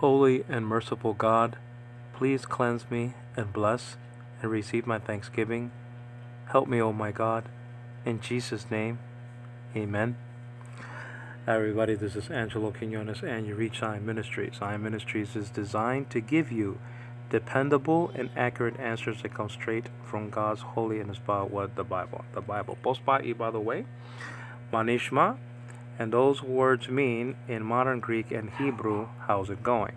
Holy and merciful God, please cleanse me and bless and receive my thanksgiving. Help me, O my God. In Jesus' name, amen. Hi everybody, this is Angelo Quinones and you reach RUCCII Ministries. RUCCII Ministries is designed to give you dependable and accurate answers that come straight from God's holy and inspired word, the Bible. The Bible. Pospai, by the way, Manishma, and those words mean in modern Greek and Hebrew, how's it going?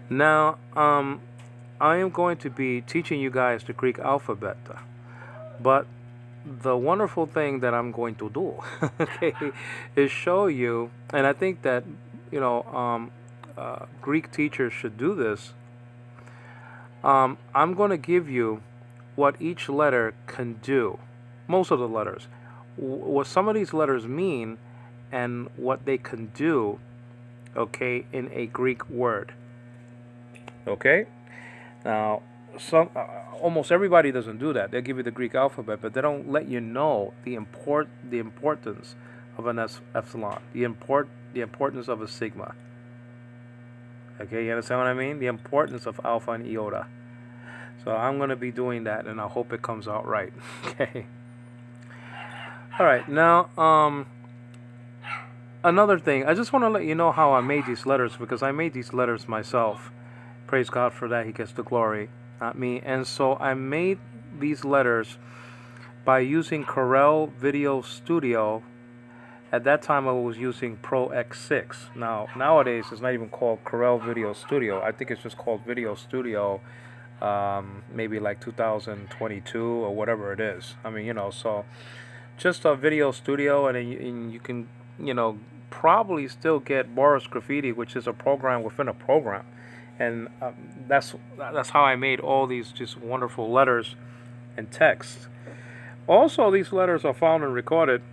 Now, I am going to be teaching you guys the Greek Alphabeta, but the wonderful thing that I'm going to do, okay, is show you, and I think that, Greek teachers should do this. I'm going to give you what each letter can do, most of the letters, what some of these letters mean, and what they can do, okay, in a Greek word. Okay? Now, almost everybody doesn't do that. They'll give you the Greek alphabet, but they don't let you know the importance of an epsilon, the importance of a sigma. Okay, you understand what I mean? The importance of alpha and iota. So I'm going to be doing that, and I hope it comes out right. Okay. All right. Now, another thing, I just want to let you know how I made these letters, because I made these letters myself. Praise God for that. He gets the glory, not me. And so I made these letters by using Corel Video Studio. At that time, I was using Pro X6. Now, nowadays, it's not even called Corel Video Studio. I think it's just called Video Studio, maybe like 2022 or whatever it is. I mean, so just a Video Studio, and you can, probably still get Boris Graffiti, which is a program within a program. And that's how I made all these just wonderful letters and texts. Also, these letters are found and recorded,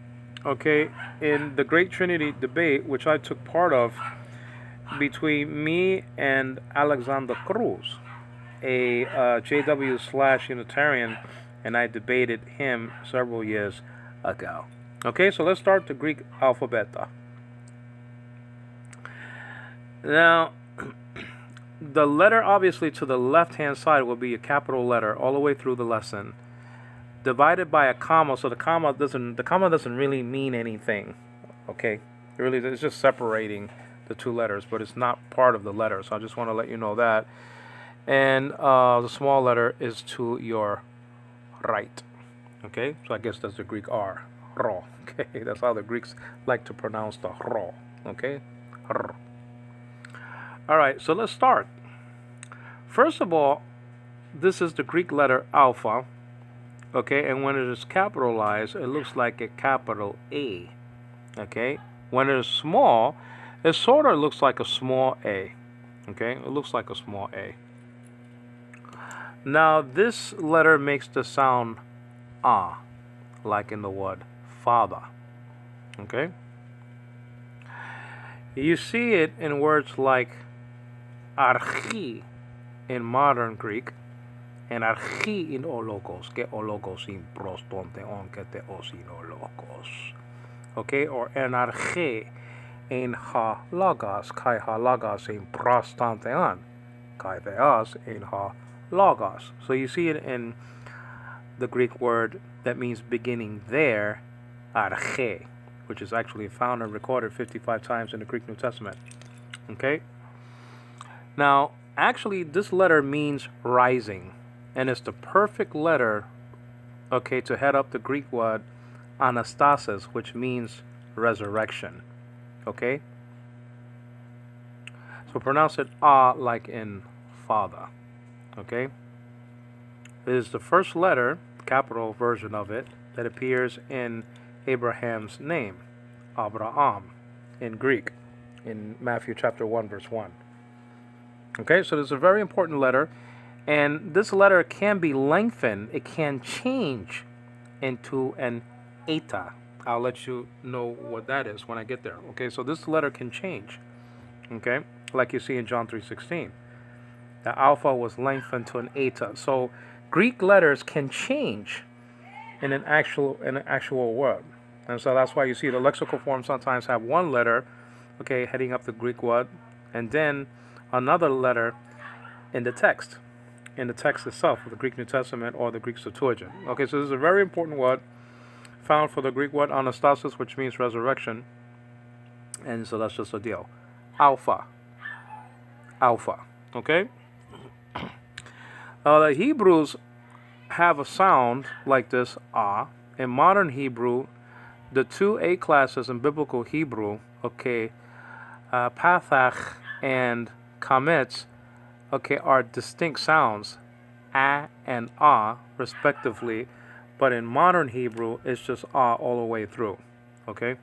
okay, in the Great Trinity debate, which I took part of, between me and Alexander Cruz, a JW/Unitarian, and I debated him several years ago. Okay, so let's start the Greek Alphabeta. Now, the letter obviously to the left-hand side will be a capital letter all the way through the lesson, divided by a comma. So the comma doesn't really mean anything. Okay, it's just separating the two letters, but it's not part of the letter. So I just want to let you know that. And the small letter is to your right. Okay, so I guess that's the Greek R, ro. Okay, that's how the Greeks like to pronounce the ro. Okay, r. All right, so let's start. First of all, this is the Greek letter alpha, okay, and when it is capitalized, it looks like a capital A, okay? When it is small, it sort of looks like a small a, okay? It looks like a small a. Now, this letter makes the sound ah, like in the word father, okay? You see it in words like RUCCII in modern Greek, and RUCCII in ologos, ke ologos in prostonte on ke te osin ologos. Okay, or enarche in ha logos, kai ha logos in prostante on, kai theos in ha logos. So you see it in the Greek word that means beginning there, arche, which is actually found and recorded 55 times in the Greek New Testament. Okay? Now, actually, this letter means rising, and it's the perfect letter, okay, to head up the Greek word anastasis, which means resurrection. Okay? So pronounce it like in father. Okay? It is the first letter, capital version of it, that appears in Abraham's name, Abraham, in Greek, in Matthew chapter 1, verse 1. Okay, so this is a very important letter, and this letter can be lengthened. It can change into an eta. I'll let you know what that is when I get there. Okay, so this letter can change. Okay, like you see in John 3:16. The alpha was lengthened to an eta. So Greek letters can change in an actual word. And so that's why you see the lexical forms sometimes have one letter, okay, heading up the Greek word, and then another letter in the text itself of the Greek New Testament or the Greek Septuagint. Okay, so this is a very important word found for the Greek word anastasis, which means resurrection. And so that's just a deal. Alpha. Okay? The Hebrews have a sound like this, ah. In modern Hebrew, the two A classes in biblical Hebrew, okay, pathach and kametz, okay, are distinct sounds, a and ah, respectively. But in modern Hebrew, it's just ah all the way through. Okay?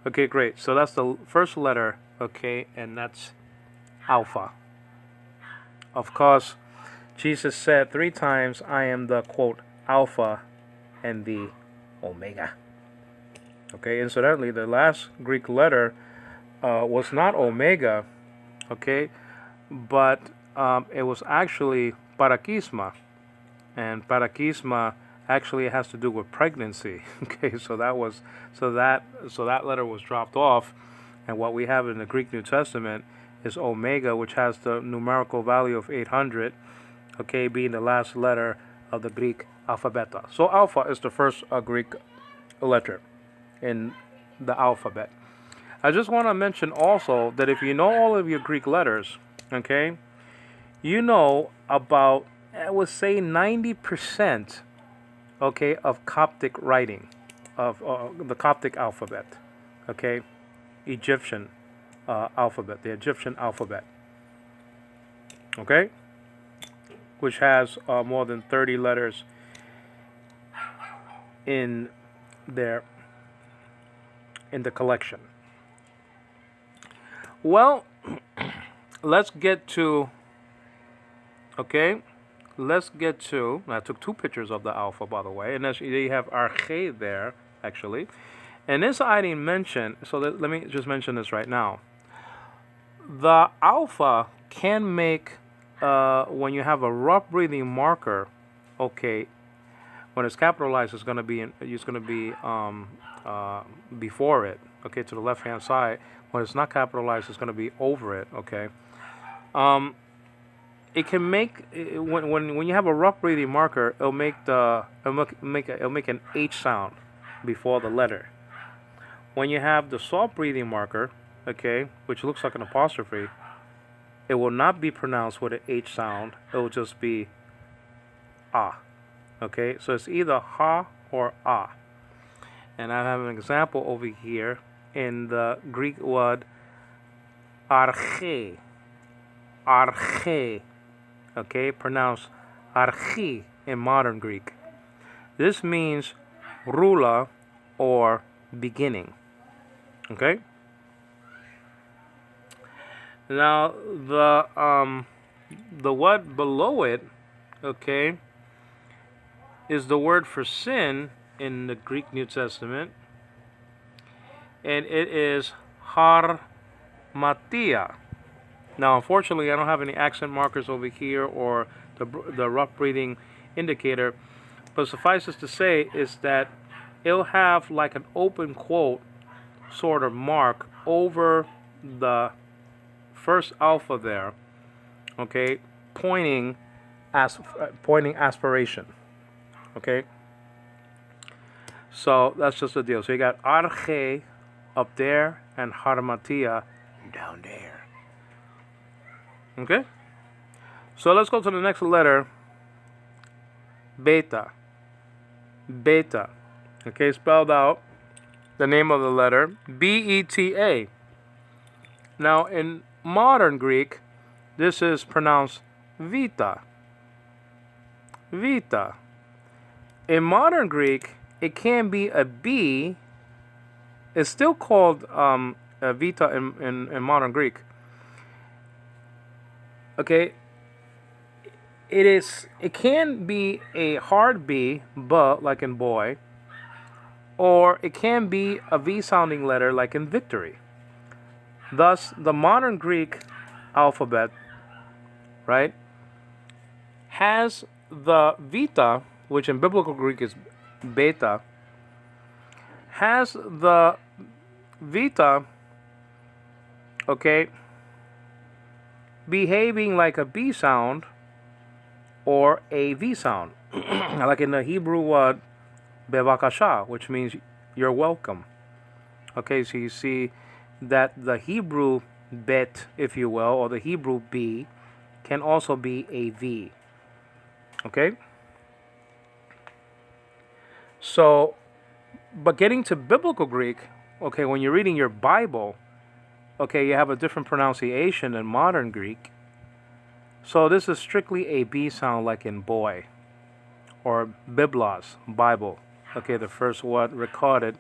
Okay, great. So that's the first letter, okay, and that's alpha. Of course, Jesus said 3 times, I am the, quote, alpha and the omega. Okay, incidentally, the last Greek letter was not omega, okay, but it was actually parakisma. And parakisma actually has to do with pregnancy. Okay, so that letter was dropped off, and what we have in the Greek New Testament is omega, which has the numerical value of 800. Okay, being the last letter of the Greek Alphabeta. So alpha is the first Greek letter in the alphabet. I just want to mention also that if you know all of your Greek letters, okay, you know about, I would say, 90%, okay, of Coptic writing, of the Coptic alphabet, okay, Egyptian alphabet, the Egyptian alphabet, okay, which has more than 30 letters in there, in the collection. Well, let's get to, okay, I took 2 pictures of the alpha, by the way, and you have RUCCII there, actually. And this I didn't mention, so let me just mention this right now. The alpha can make, when you have a rough breathing marker, okay, when it's capitalized, it's going to be before it, okay, to the left-hand side. When it's not capitalized, it's going to be over it, okay. It can make, when you have a rough breathing marker, it'll make an H sound before the letter. When you have the soft breathing marker, okay, which looks like an apostrophe, it will not be pronounced with an H sound. It will just be ah. Okay, so it's either ha or ah. And I have an example over here in the Greek word arche. Arche. Okay, pronounced archi in modern Greek. This means ruler or beginning. Okay? Now the word below it, okay, is the word for sin in the Greek New Testament, and it is harmatia. Now, unfortunately, I don't have any accent markers over here or the rough breathing indicator, but suffices to say is that it'll have like an open quote sort of mark over the first alpha there, okay, pointing aspiration. Okay, so that's just the deal. So you got arche up there and harmatia down there. Okay, so let's go to the next letter, beta. Beta, okay, spelled out, the name of the letter, B-E-T-A. Now in modern Greek, this is pronounced vita. Vita. In modern Greek, it can be a B. It's still called vita in modern Greek. Okay. It can be a hard B, but like in boy, or it can be a V sounding letter like in victory. Thus, the modern Greek alphabet, right, has the vita, which in biblical Greek is beta, has the vita okay, behaving like a B sound or a V sound. Like in the Hebrew word, bevakasha, which means you're welcome. Okay, so you see that the Hebrew bet, if you will, or the Hebrew B, can also be a V. Okay? So, but getting to biblical Greek, okay, when you're reading your Bible, okay, you have a different pronunciation than modern Greek. So this is strictly a B sound, like in boy, or biblos, Bible. Okay, the first word recorded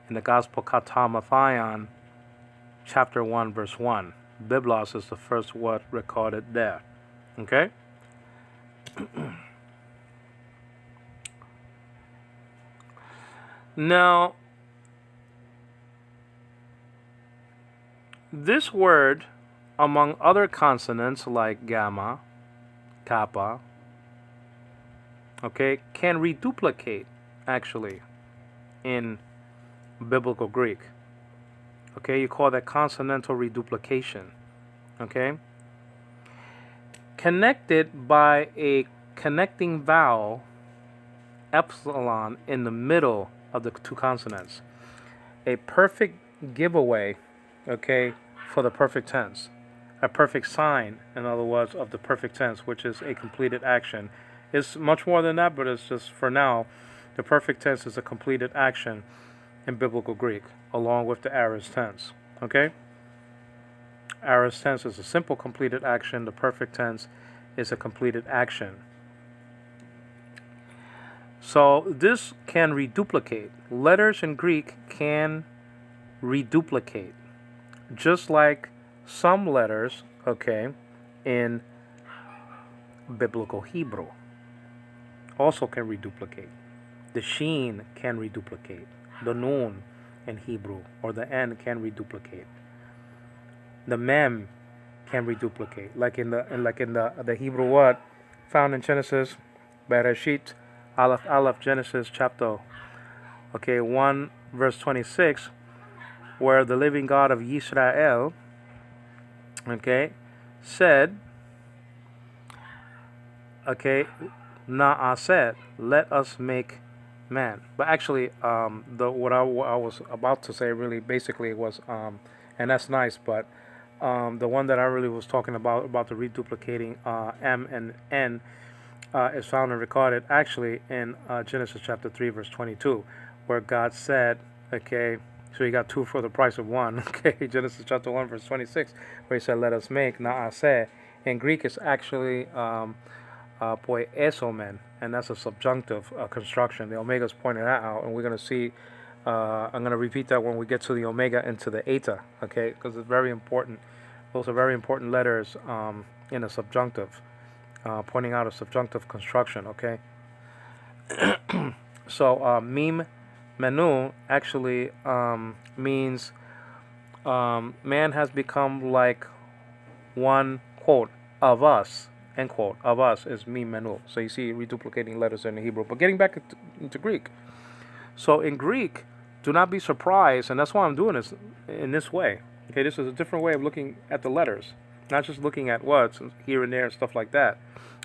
in the Gospel Kata Mattheon, chapter 1, verse 1. Biblos is the first word recorded there. Okay? Now, this word, among other consonants like gamma, kappa, okay, can reduplicate actually in biblical Greek. Okay, you call that consonantal reduplication. Okay? Connected by a connecting vowel, epsilon, in the middle of the two consonants. A perfect giveaway, okay, for the perfect tense. A perfect sign, in other words, of the perfect tense, which is a completed action. It's much more than that, but it's just for now, the perfect tense is a completed action in biblical Greek, along with the aorist tense. Okay? Aorist tense is a simple completed action. The perfect tense is a completed action. So this can reduplicate. Letters in Greek can reduplicate, just like some letters, okay, in biblical Hebrew also can reduplicate. The sheen can reduplicate. The noun in Hebrew, or the n, can reduplicate. The mem can reduplicate, like in the Hebrew word found in Genesis, Bereshit, Aleph, Genesis chapter 1 verse 26, where the living God of Israel, okay, said, okay, Na'aseh, let us make man. But actually, what I was about to say really basically was, and that's nice, but the one that I really was talking about the reduplicating M and N, is found and recorded actually in Genesis chapter 3 verse 22, where God said, okay, so you got two for the price of one. Okay, Genesis chapter 1 verse 26, where he said, let us make. Na'aseh in Greek is actually poiesomen, and that's a subjunctive construction. The Omega's pointed that out, and we're going to see, I'm going to repeat that when we get to the Omega and to the Eta, okay, because it's very important. Those are very important letters in a subjunctive, pointing out a subjunctive construction, okay. So meme menu actually means man has become like one, quote, of us, end quote. Of us is meme menu. So you see reduplicating letters in the Hebrew. But getting back into Greek. So in Greek, do not be surprised, and that's why I'm doing this in this way. Okay, this is a different way of looking at the letters, not just looking at words here and there and stuff like that.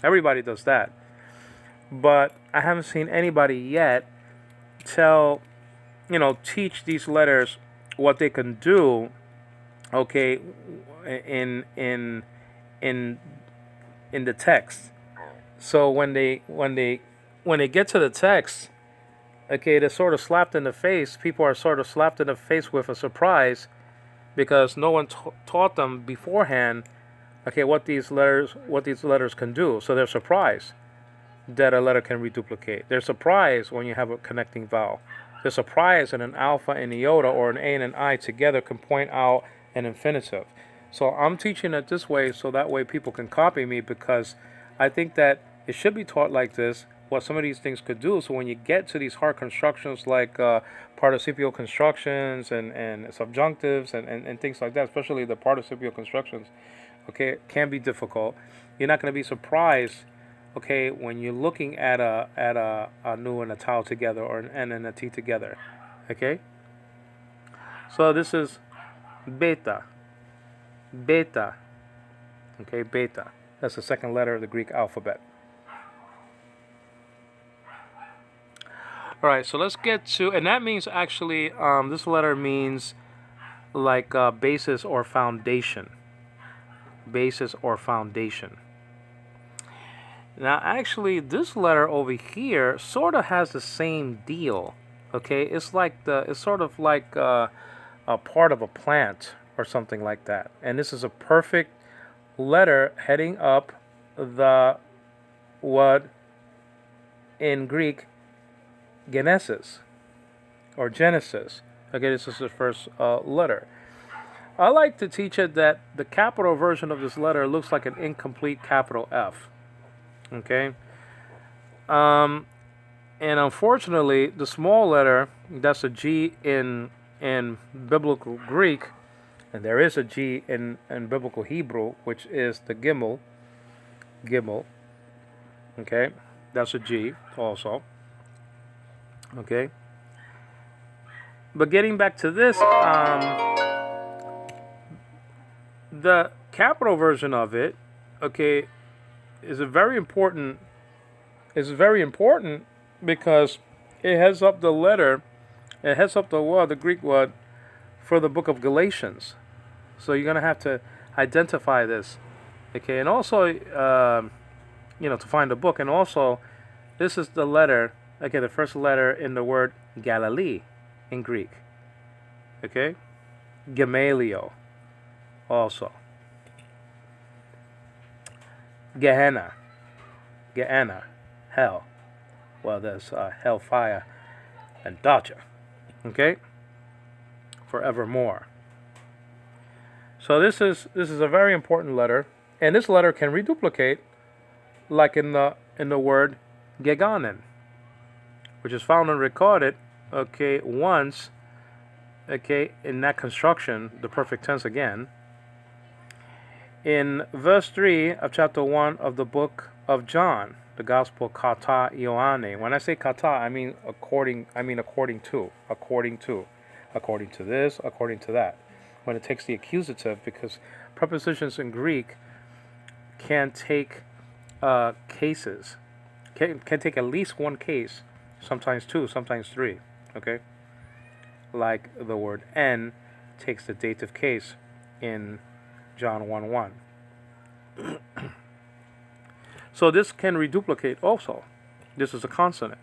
Everybody does that. But I haven't seen anybody yet teach these letters what they can do, okay, in the text. So when they get to the text, okay, they're sort of slapped in the face. People are sort of slapped in the face with a surprise, because no one taught them beforehand, okay, what these letters can do. So they're surprised that a letter can reduplicate. They're surprised when you have a connecting vowel. They're surprised that an alpha and iota, or an a and an I together, can point out an infinitive. So I'm teaching it this way so that way people can copy me, because I think that it should be taught like this, what some of these things could do. So when you get to these hard constructions like participial constructions and subjunctives and things like that, especially the participial constructions, okay, can be difficult. You're not going to be surprised, okay, when you're looking at a nu and a tau together, or an n and a t together, okay. So this is beta, Beta. Okay, beta. That's the second letter of the Greek alphabet. All right, so let's get to, and that means actually, this letter means like basis or foundation. Basis or foundation. Now, actually, this letter over here sort of has the same deal. Okay, it's sort of like a part of a plant or something like that. And this is a perfect letter heading up the what in Greek Genesis or Genesis. Okay, this is the first letter. I like to teach it that the capital version of this letter looks like an incomplete capital F. Okay. And unfortunately, the small letter, that's a G in biblical Greek, and there is a G in biblical Hebrew, which is the Gimel. Gimel. Okay. That's a G also. Okay. But getting back to this, the capital version of it, okay, is very important because it heads up the letter, it heads up the word, the Greek word, for the book of Galatians. So you're going to have to identify this, okay, and also, to find the book. And also, this is the letter, okay, the first letter in the word Galilee in Greek, okay, Gamaliel also. Gehenna, hell. Well, there's hellfire and Dacha, okay, forevermore. So this is a very important letter, and this letter can reduplicate, like in the word geganen, which is found and recorded, okay, once, okay, in that construction, the perfect tense again, in verse 3 of chapter 1 of the book of John, the Gospel kata Ioane. When I say kata, I mean according to this, according to that. When it takes the accusative, because prepositions in Greek can take cases, can take at least one case, sometimes two, sometimes three, okay? Like the word "n" takes the dative case in John 1:1. So this can reduplicate also. This is a consonant.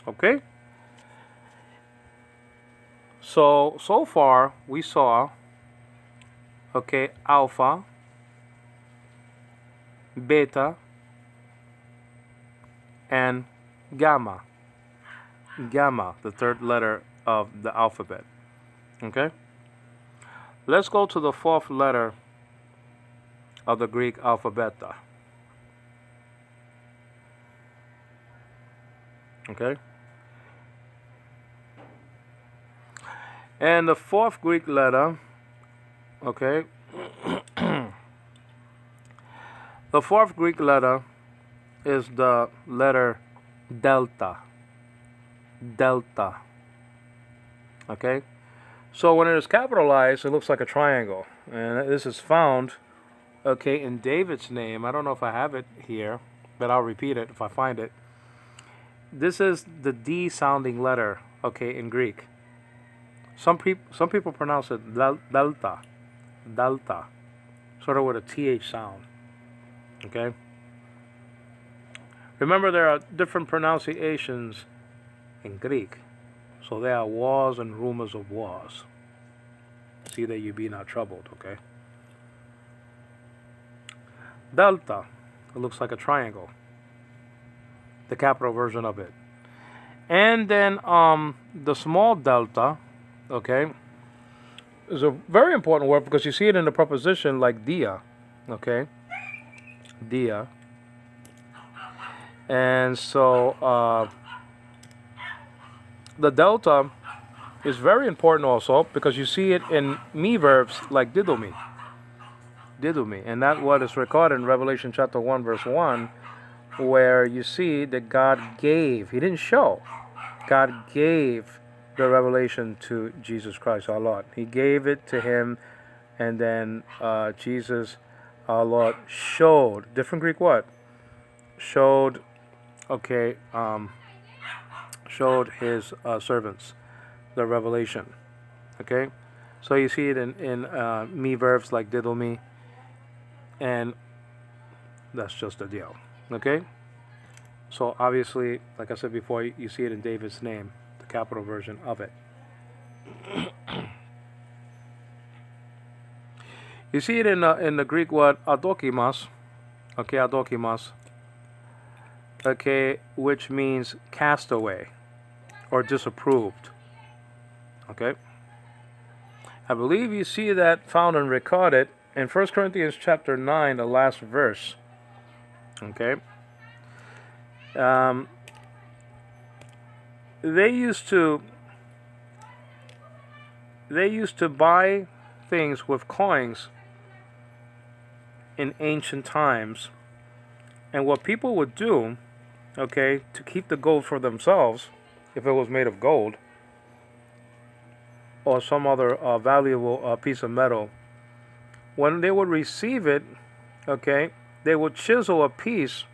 Okay? So far we saw, okay, alpha, beta, and gamma. Gamma, the third letter of the alphabet. Okay? Let's go to the fourth letter of the Greek Alphabeta. Okay? And the fourth Greek letter, okay, the fourth Greek letter is the letter delta. Delta. Okay? So when it is capitalized, it looks like a triangle. And this is found, okay, in David's name. I don't know if I have it here, but I'll repeat it if I find it. This is the D sounding letter, okay, in Greek. Some people pronounce it delta, sort of with a TH sound, okay? Remember, there are different pronunciations in Greek. So there are wars and rumors of wars. See that you be not troubled, okay? Delta, it looks like a triangle. The capital version of it. And then the small delta, okay, is a very important word because you see it in the preposition like dia, okay? Dia. And so the delta is very important also because you see it in me verbs like didomi. Didomi. And that what is recorded in Revelation chapter 1 verse 1, where you see that God gave, he didn't show, God gave the revelation to Jesus Christ our Lord. He gave it to him and then Jesus, our Lord, showed, different Greek word, showed, okay, showed his servants the revelation. Okay, so you see it in me verbs like diddle me, and that's just the deal. Okay, so obviously, like I said before, you see it in David's name, the capital version of it. You see it in the Greek word adokimas, okay, adokimas, okay, which means castaway or disapproved. Okay, I believe you see that found and recorded in 1 Corinthians chapter 9, the last verse. Okay, they used to buy things with coins in ancient times, and what people would do, okay, to keep the gold for themselves, if it was made of gold or some other valuable piece of metal, when they would receive it, okay, they would chisel a piece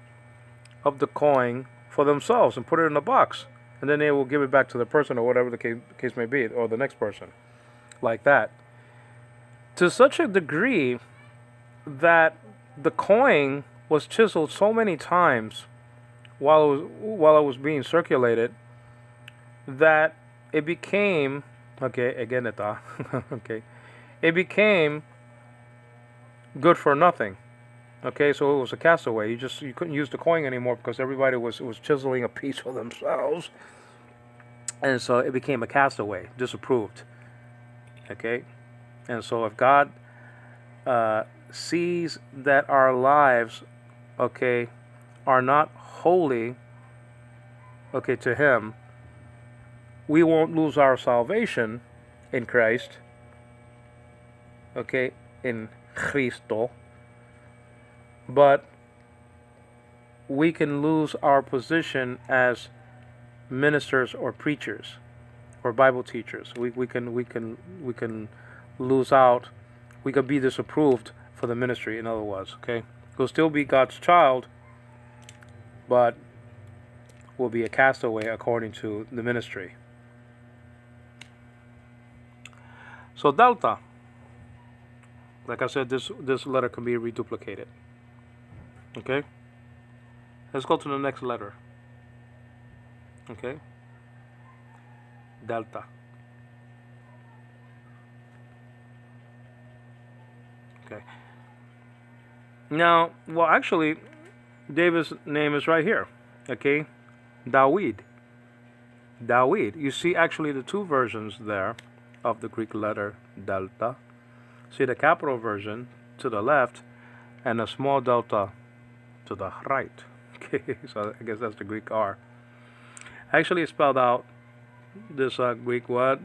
of the coin for themselves and put it in a box, and then they will give it back to the person or whatever the case may be, or the next person, like that, to such a degree that the coin was chiseled so many times while it was being circulated that it became, okay, again okay, it became good for nothing. Okay, so it was a castaway. You couldn't use the coin anymore because everybody was chiseling a piece for themselves, and so it became a castaway, disapproved. Okay, and so if God sees that our lives, okay, are not holy, okay, to Him, we won't lose our salvation in Christ, okay, in Cristo, but we can lose our position as ministers or preachers or Bible teachers. We can lose out. We could be disapproved for the ministry, in other words. Okay, we'll still be God's child, but we'll be a castaway according to the ministry. So delta, like I said, this letter can be reduplicated. Okay, let's go to the next letter. Okay, delta. Okay. Now, well, actually, David's name is right here. Okay, Dawid. Dawid. You see actually the two versions there of the Greek letter delta. See the capital version to the left and a small delta to the right. Okay, so I guess that's the Greek R. Actually, it's spelled out this Greek word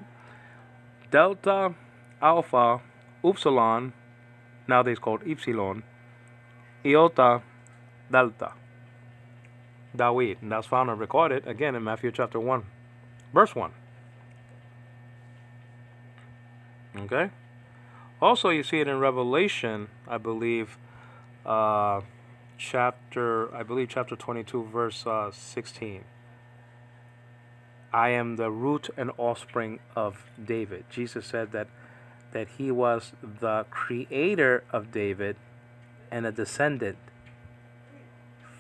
delta, alpha, Epsilon, nowadays called Epsilon, Iota, delta. Dawid. And that's found and recorded again in Matthew chapter 1, verse 1. Okay? Also, you see it in Revelation, I believe, chapter 22, verse 16. I am the root and offspring of David. Jesus said that he was the creator of David and a descendant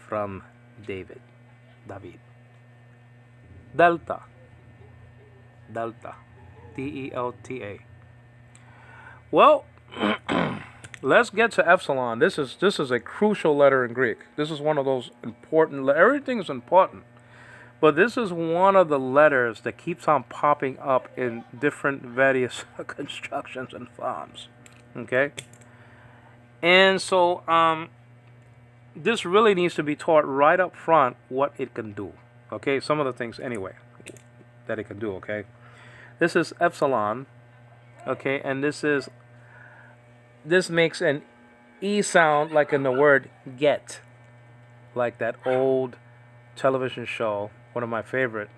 from David. Delta. Delta. Well, let's get to Epsilon. This is a crucial letter in Greek. This is one of those important. Everything is important, but this is one of the letters that keeps on popping up in different various constructions and forms. Okay, and so this really needs to be taught right up front what it can do. Okay, some of the things anyway that it can do. Okay, this is Epsilon. Okay, and this makes an E sound like in the word get, like that old television show, one of my favorites,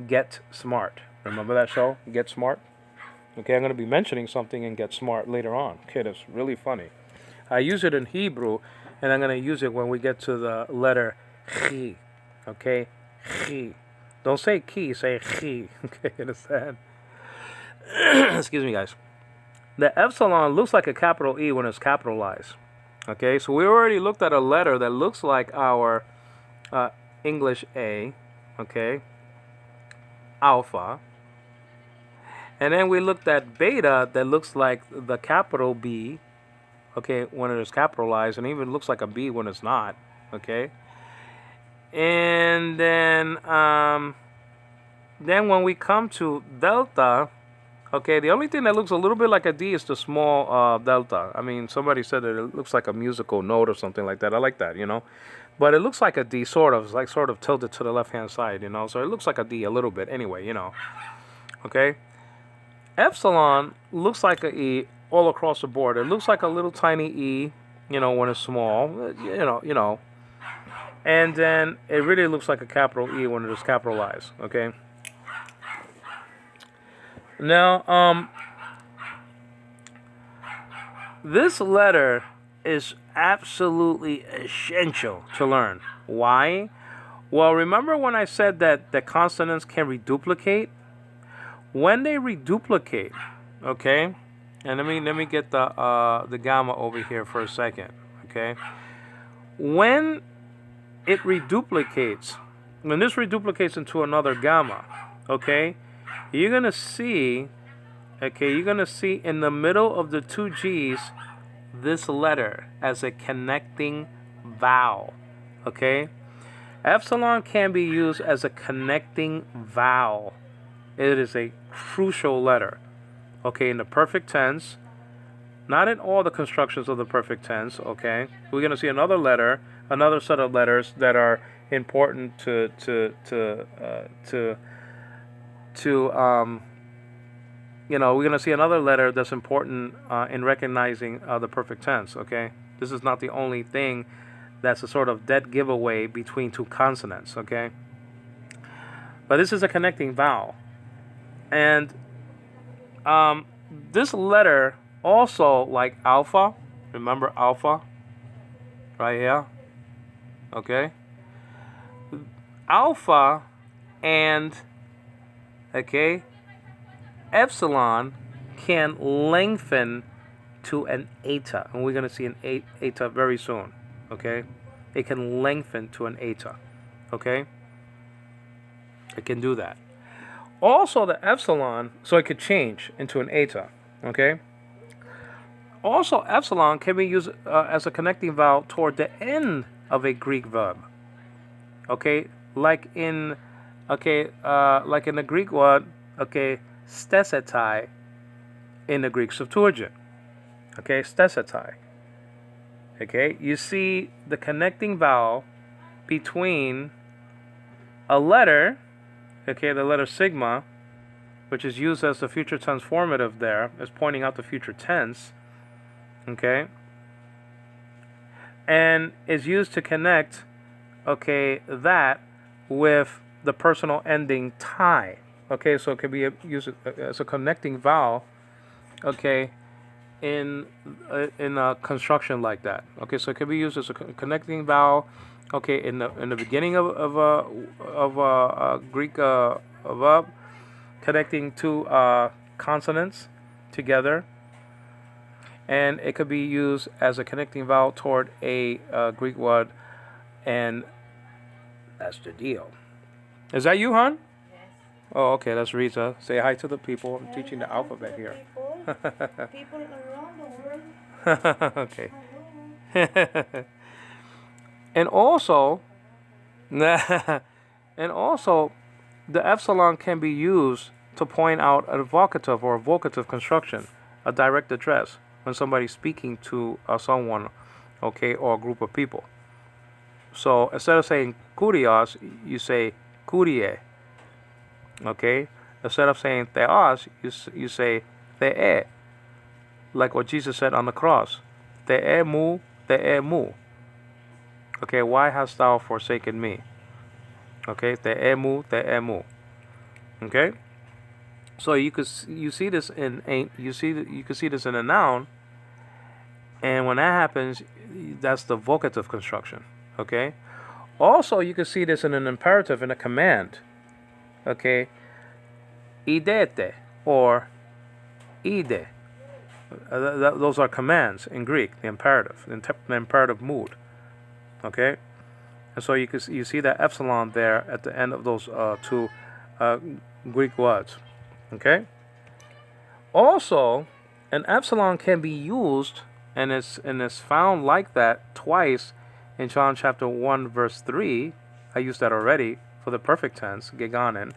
Get Smart. Remember that show, Get Smart? Okay, I'm going to be mentioning something and get smart later on. Okay, that's really funny. I use it in Hebrew, and I'm going to use it when we get to the letter chi. Okay, chi. Don't say ki, say chi. Okay, understand? Excuse me, guys. The epsilon looks like a capital E when it's capitalized. Okay, so we already looked at a letter that looks like our English A. Okay, alpha. And then we looked at beta that looks like the capital B, okay, when it is capitalized, and even looks like a B when it's not, okay. And then when we come to delta, okay, the only thing that looks a little bit like a D is the small delta. I mean, somebody said that it looks like a musical note or something like that. I like that, you know. But it looks like a D, sort of. It's like sort of tilted to the left-hand side, you know. So it looks like a D a little bit anyway, you know. Okay. Epsilon looks like a E all across the board. It looks like a little tiny E, you know, when it's small, you know. And then it really looks like a capital E when it is capitalized, okay? Now, this letter is absolutely essential to learn. Why? Well, remember when I said that the consonants can reduplicate? When they reduplicate, okay, and let me get the gamma over here for a second, okay. When it reduplicates, when this reduplicates into another gamma, okay, you're gonna see, okay, you're gonna see in the middle of the two G's this letter as a connecting vowel, okay. Epsilon can be used as a connecting vowel. It is a crucial letter, okay, in the perfect tense, not in all the constructions of the perfect tense, okay. We're going to see another letter, another set of letters that are important to you know, we're going to see another letter that's important in recognizing the perfect tense, okay. This is not the only thing that's a sort of dead giveaway between two consonants, okay. But this is a connecting vowel. And this letter also, like alpha, remember alpha right here, okay, alpha and, okay, epsilon can lengthen to an eta, and we're going to see an eta very soon, okay. It can lengthen to an eta, okay. It can do that. Also, the epsilon, so it could change into an eta, okay? Also, epsilon can be used as a connecting vowel toward the end of a Greek verb, okay? Like in the Greek word, okay, stesetai, in the Greek Septuagint, okay, stesetai, okay? You see the connecting vowel between a letter, okay, the letter sigma, which is used as the future transformative there, is pointing out the future tense, okay, and is used to connect, okay, that with the personal ending tai, okay, so it can be used as a connecting vowel, okay, in a construction like that, okay, so it can be used as a connecting vowel, okay, in the beginning of a Greek verb, connecting two consonants together, and it could be used as a connecting vowel toward a Greek word, and that's the deal. Is that you, hon? Yes. Oh, okay, that's Rita. Say hi to the people. I'm teaching the alphabet here. People around the world. Okay. And also, and also, the epsilon can be used to point out a vocative or a vocative construction, a direct address, when somebody's speaking to someone, okay, or a group of people. So instead of saying kurios, you say kurie, okay? Instead of saying theos, you say thee, like what Jesus said on the cross, thee mu, okay, why hast thou forsaken me? Okay, thee mu, okay? So you see this in a you can see this in a noun, and when that happens, that's the vocative construction. Okay. Also, you can see this in an imperative in a command. Okay. Idete or ide. Those are commands in Greek. The imperative, the imperative mood. Okay. And so you see that epsilon there at the end of those two Greek words. Okay. Also, an epsilon can be used, and it's found like that twice in John chapter 1 verse 3. I used that already for the perfect tense, gegonen.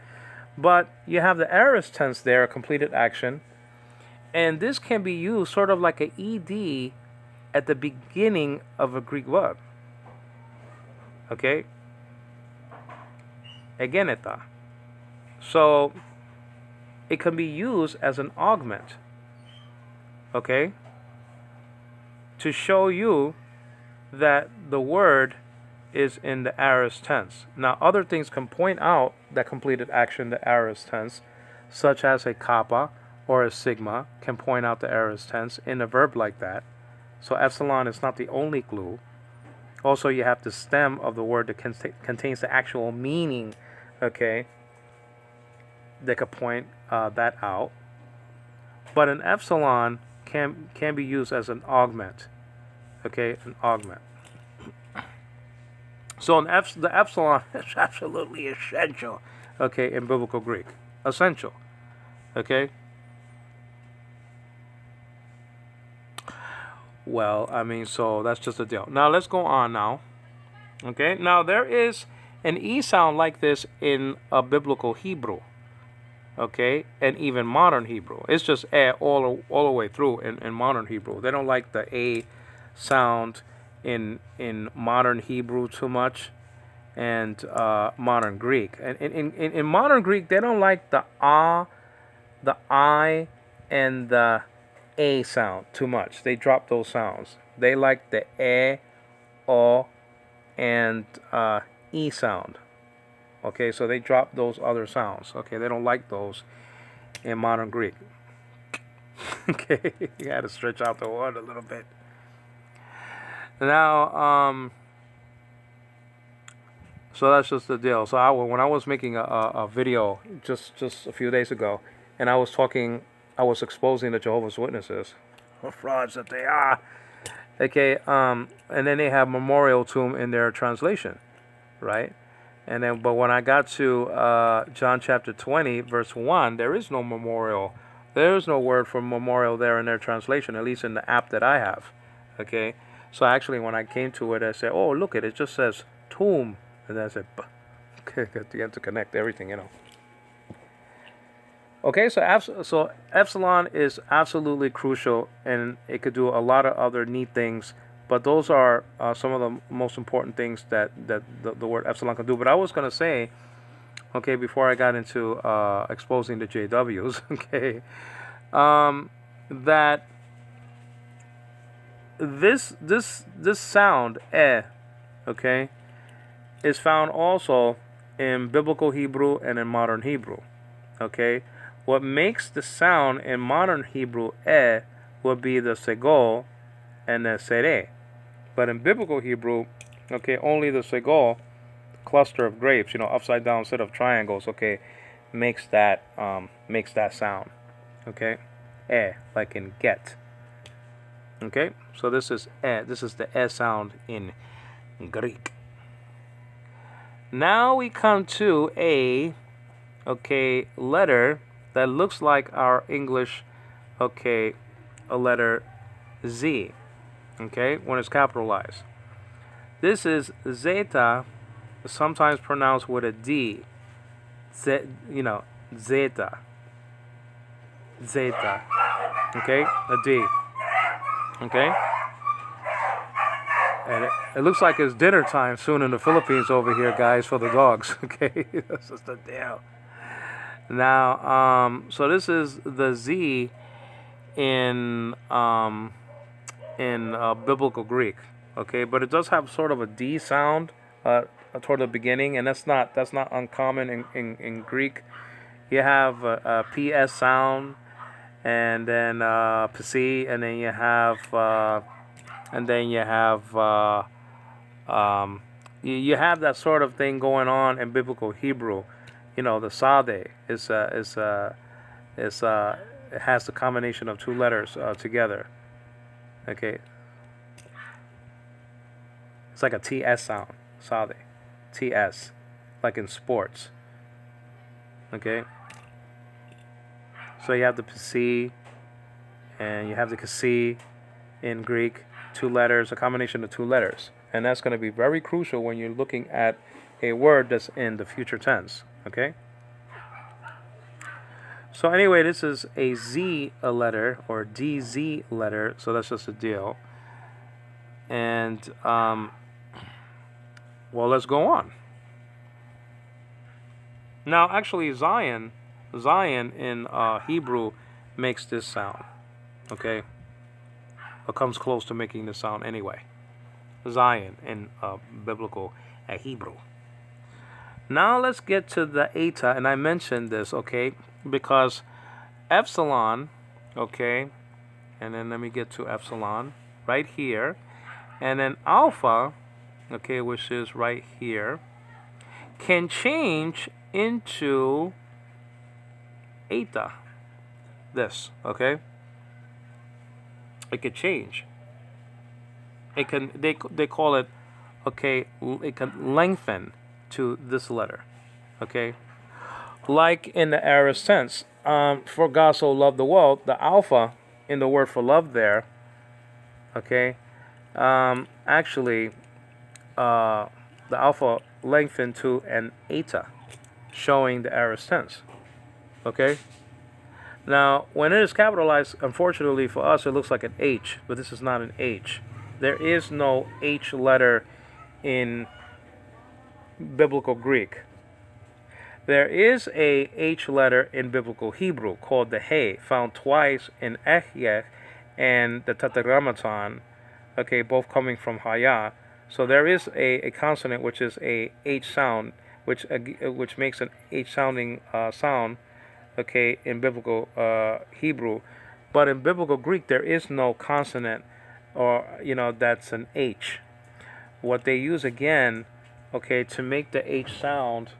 But you have the aorist tense there, a completed action, and this can be used sort of like an ed at the beginning of a Greek verb. Okay. Egeneta. So it can be used as an augment, okay, to show you that the word is in the aorist tense. Now, other things can point out that completed action, the aorist tense, such as a kappa or a sigma can point out the aorist tense in a verb like that. So epsilon is not the only clue. Also, you have the stem of the word that contains the actual meaning, okay, that could point that out. But an epsilon can be used as an augment, okay, an augment. So the epsilon is absolutely essential, okay, in biblical Greek, essential, okay. Well, I mean, so that's just a deal. Now let's go on now, okay. Now there is an e sound like this in a biblical Hebrew. Okay, and even modern Hebrew. It's just all the way through in modern Hebrew. They don't like the a sound in modern Hebrew too much, and modern Greek. And in modern Greek, they don't like the the I, and the a sound too much. They drop those sounds. They like the o, and e sound. Okay, so they drop those other sounds. Okay, they don't like those in modern Greek. Okay, you got to stretch out the word a little bit. Now, so that's just the deal. So when I was making a video just a few days ago, and I was exposing the Jehovah's Witnesses, what frauds that they are. Okay, and then they have memorial tomb in their translation, right? And then, but when I got to John chapter 20, verse 1, there is no memorial. There is no word for memorial there in their translation, at least in the app that I have. Okay? So actually, when I came to it, I said, oh, look, it just says tomb. And then I said, okay, you have to connect everything, you know. Okay, so epsilon is absolutely crucial, and it could do a lot of other neat things. But those are some of the most important things that the word epsilon can do. But I was going to say, okay, before I got into exposing the JWs, okay, that this sound, okay, is found also in biblical Hebrew and in modern Hebrew, okay. What makes the sound in modern Hebrew would be the segol and the sere. But in biblical Hebrew, okay, only the segol, cluster of grapes, upside down set of triangles, okay, makes that sound, okay, like in get, okay. So this is the sound in Greek. Now we come to a letter that looks like our English, a letter Z. Okay, when it's capitalized. This is Zeta, sometimes pronounced with a D. Zeta. Zeta. Okay, a D. Okay? And it looks like it's dinner time soon in the Philippines over here, guys, for the dogs. Okay, that's just the deal. Now, so this is the Z in biblical Greek, okay, but it does have sort of a D sound toward the beginning, and that's not uncommon in Greek, You have a PS sound, and then PC, and then you have you have that sort of thing going on in biblical Hebrew. You know, the Sade it has the combination of two letters together. Okay, it's like a TS sound, Sade, TS, like in sports. Okay, so you have the PC and you have the Kasi in Greek, two letters, a combination of two letters. And that's going to be very crucial when you're looking at a word that's in the future tense. Okay? So anyway, this is a Z letter or DZ letter, so that's just a deal. And, well, let's go on. Now, actually, Zion in Hebrew makes this sound. Okay? Or comes close to making this sound anyway. Zion in biblical Hebrew. Now let's get to the Eta, and I mentioned this, okay, because Epsilon, okay, and then let me get to Epsilon right here, and then Alpha, okay, which is right here, can change into Eta. This, okay, it could change. It can they call it, okay, it can lengthen to this letter, okay, like in the aorist tense. For God so loved the world, the alpha in the word for love there, okay, actually the alpha lengthened to an eta, showing the aorist tense. Okay. Now, when it is capitalized, unfortunately for us, it looks like an H, but this is not an H. There is no H letter in biblical Greek. There is a H letter in biblical Hebrew called the He, found twice in Ehyeh and the Tetragrammaton, okay, both coming from Haya. So there is a consonant which is a H sound, which makes an H sounding sound, okay, in biblical Hebrew. But in biblical Greek, there is no consonant, or, that's an H. What they use again, okay, to make the H sound,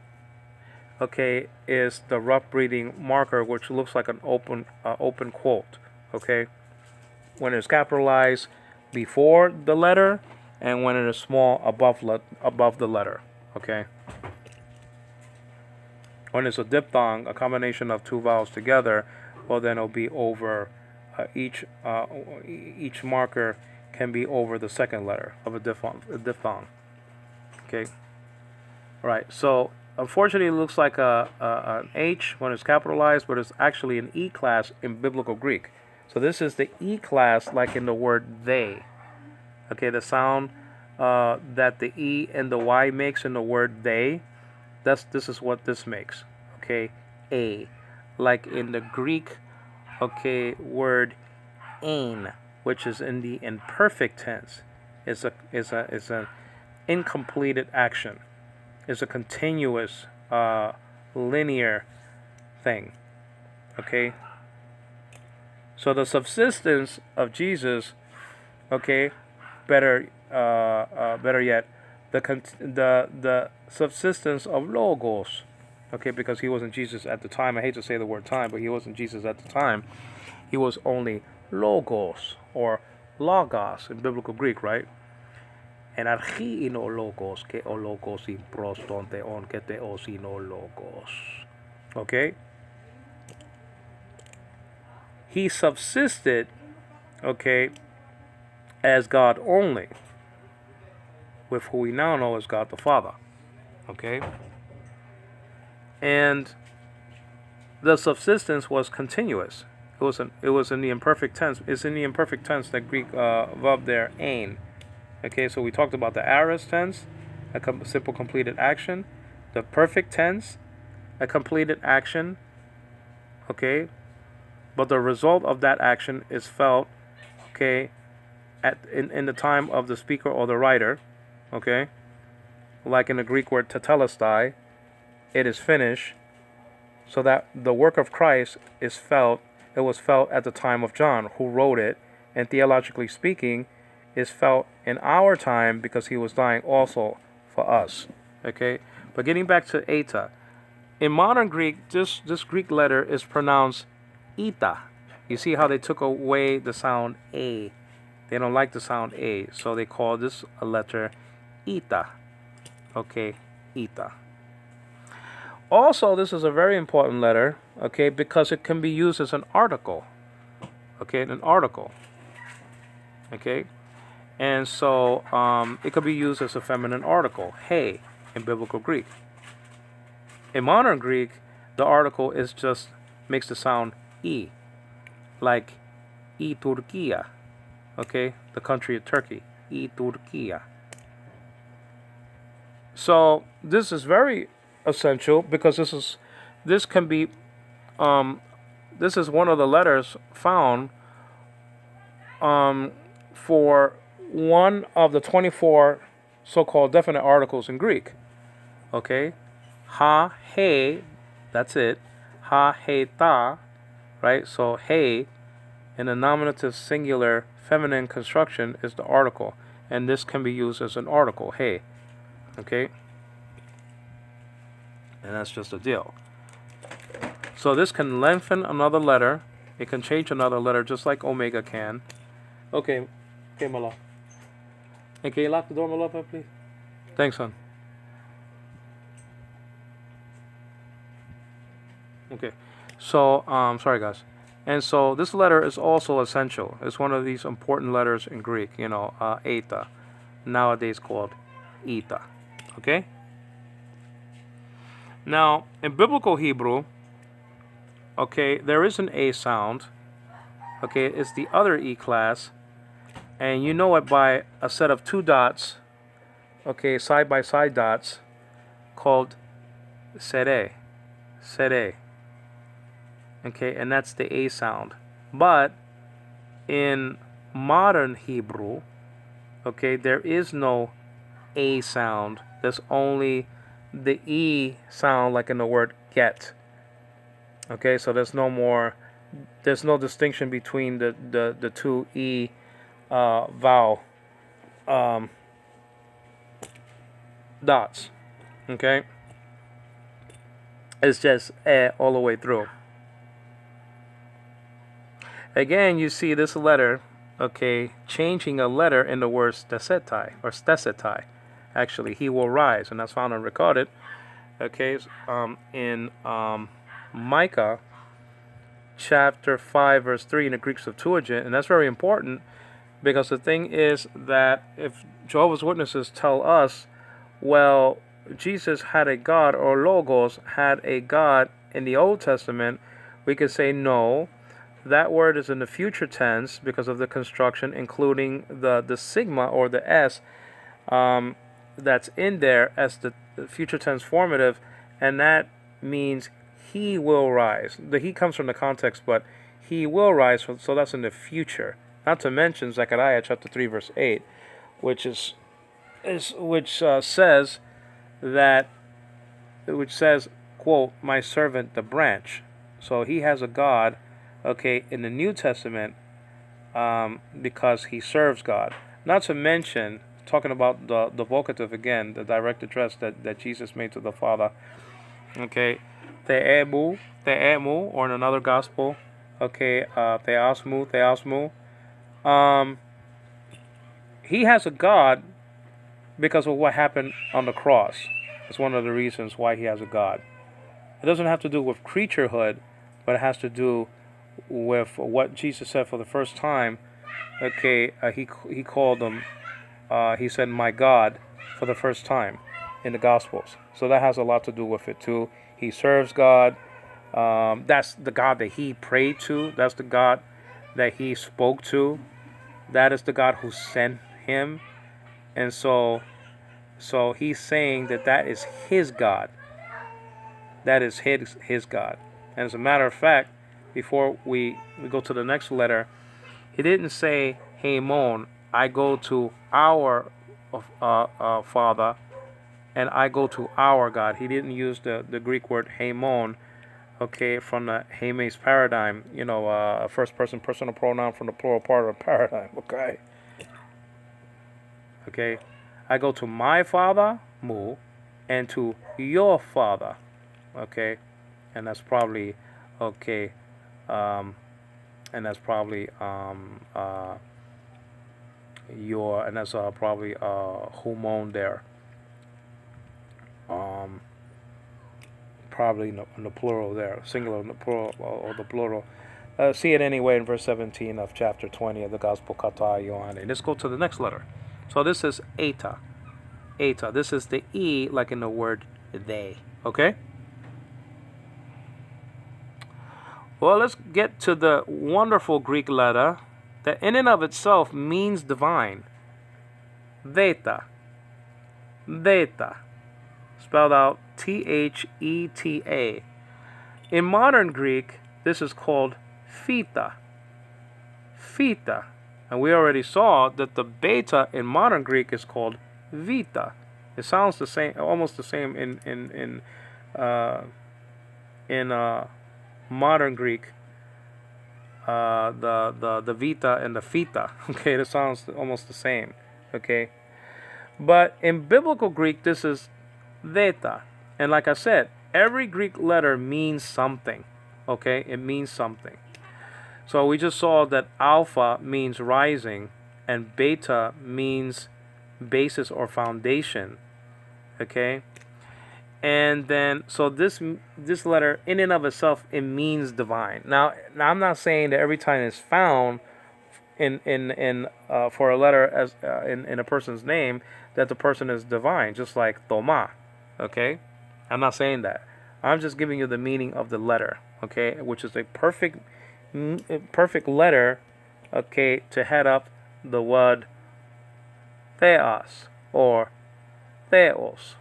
okay, is the rough breathing marker, which looks like an open quote, okay, when it's capitalized before the letter and when it is small above the letter, okay. When it's a diphthong, a combination of two vowels together, well, then it'll be over each marker can be over the second letter of a diphthong. Okay. All right. So unfortunately, it looks like an H when it's capitalized, but it's actually an E class in biblical Greek. So this is the E class, like in the word they. Okay, the sound that the E and the Y makes in the word they. This is what this makes. Okay, A, like in the Greek, okay, word ain, which is in the imperfect tense, is an incompleted action. It's a continuous, linear thing. Okay. So the subsistence of Jesus, okay, better yet, the subsistence of Logos, okay, because he wasn't Jesus at the time. I hate to say the word time, but he wasn't Jesus at the time. He was only Logos or Logos in biblical Greek, right? And RUCCII no Logos ke o Logos in prostonte on ke theos no Logos. Okay? He subsisted, okay, as God only, with who we now know as God the Father. Okay? And the subsistence was continuous. It was in the imperfect tense. It's in the imperfect tense, that Greek verb there, ain. Okay, so we talked about the aorist tense, a simple completed action. The perfect tense, a completed action. Okay? But the result of that action is felt, okay, in the time of the speaker or the writer, okay, like in the Greek word tetelestai, it is finished. so that the work of Christ is felt. It was felt at the time of John, who wrote it, and theologically speaking, is felt in our time because he was dying also for us. Okay, but getting back to eta, in modern Greek, this Greek letter is pronounced eta. You see how they took away the sound a. They don't like the sound a, so they call this a letter eta. Okay, eta. Also, this is a very important letter, okay, because it can be used as an article. Okay, an article. Okay, and so it could be used as a feminine article, hey, in biblical Greek. In modern Greek, the article is just makes the sound e, like e Turkia, okay, the country of Turkey, e Turkia. So this is very essential because this is one of the letters found for one of the 24 so-called definite articles in Greek. Okay, ha, he, that's it. Ha, he, ta, right? So he in the nominative singular feminine construction is the article, and this can be used as an article, he. Okay, and that's just a deal. So this can lengthen another letter. It can change another letter just like omega can. Okay, my love. Hey, can you lock the door, my love, please? Thanks, son. Okay, so sorry guys. And so this letter is also essential. It's one of these important letters in Greek, eta, nowadays called eta. Okay? Now, in biblical Hebrew, okay, there is an A sound. Okay, it's the other E class. And you know it by a set of two dots, okay, side by side dots, called sere. Okay, and that's the A sound. But in modern Hebrew, okay, there is no A sound. There's only the E sound, like in the word get. Okay, so there's no distinction between the two E vowel dots. Okay, it's just all the way through. Again, you see this letter, okay, changing a letter in the word stesetai or stesetai. Actually, he will rise, and that's found and recorded, okay, in Micah chapter 5 verse 3 in the Greek Septuagint. And that's very important because the thing is that if Jehovah's Witnesses tell us, well, Jesus had a God, or Logos had a God in the Old Testament, we could say no. That word is in the future tense because of the construction, including the sigma or the s that's in there as the future tense formative, and that means he will rise. The he comes from the context, but he will rise, so that's in the future. Not to mention Zechariah chapter 3 verse 8, which says, quote, my servant the branch. So he has a God, okay, in the New Testament, because he serves God. Not to mention, talking about the vocative again, the direct address that Jesus made to the Father, okay, theemu, or in another gospel, okay, theosmu. He has a God because of what happened on the cross. It's one of the reasons why he has a God. It doesn't have to do with creaturehood, but it has to do with what Jesus said for the first time. Okay, he called him, he said, my God, for the first time in the Gospels. So that has a lot to do with it too. He serves God. That's the God that he prayed to. That's the God that he spoke to. That is the God who sent him. And so he's saying that is his God. That is his God. And as a matter of fact, before we go to the next letter, he didn't say, Hamon, I go to our Father, and I go to our God. He didn't use the Greek word Hamon, okay, from the Jame's paradigm, first person personal pronoun from the plural part of the paradigm, okay? Okay, I go to my father, mu, and to your father, okay? And that's probably, okay, and that's probably, your, and that's probably, humon there. Probably in the plural there, singular in the plural, or the plural. See it anyway in verse 17 of chapter 20 of the Gospel Kata Ioane. Let's go to the next letter. So this is eta. Eta. This is the E like in the word they. Okay? Well, let's get to the wonderful Greek letter that in and of itself means divine. Theta. Theta. Spelled out Theta. In modern Greek, this is called theta. Theta. And we already saw that the beta in modern Greek is called vita. It sounds the same, almost the same in modern Greek. The vita and the theta. Okay, it sounds almost the same. Okay, but in biblical Greek, this is theta. And like I said, every Greek letter means something. Okay, it means something. So we just saw that alpha means rising and beta means basis or foundation. Okay, and then so this letter in and of itself, it means divine. Now I'm not saying that every time it's found in for a letter as in a person's name that the person is divine, just like Toma. Okay, I'm not saying that. I'm just giving you the meaning of the letter. Okay, which is a perfect letter. Okay, to head up the word theos or theos.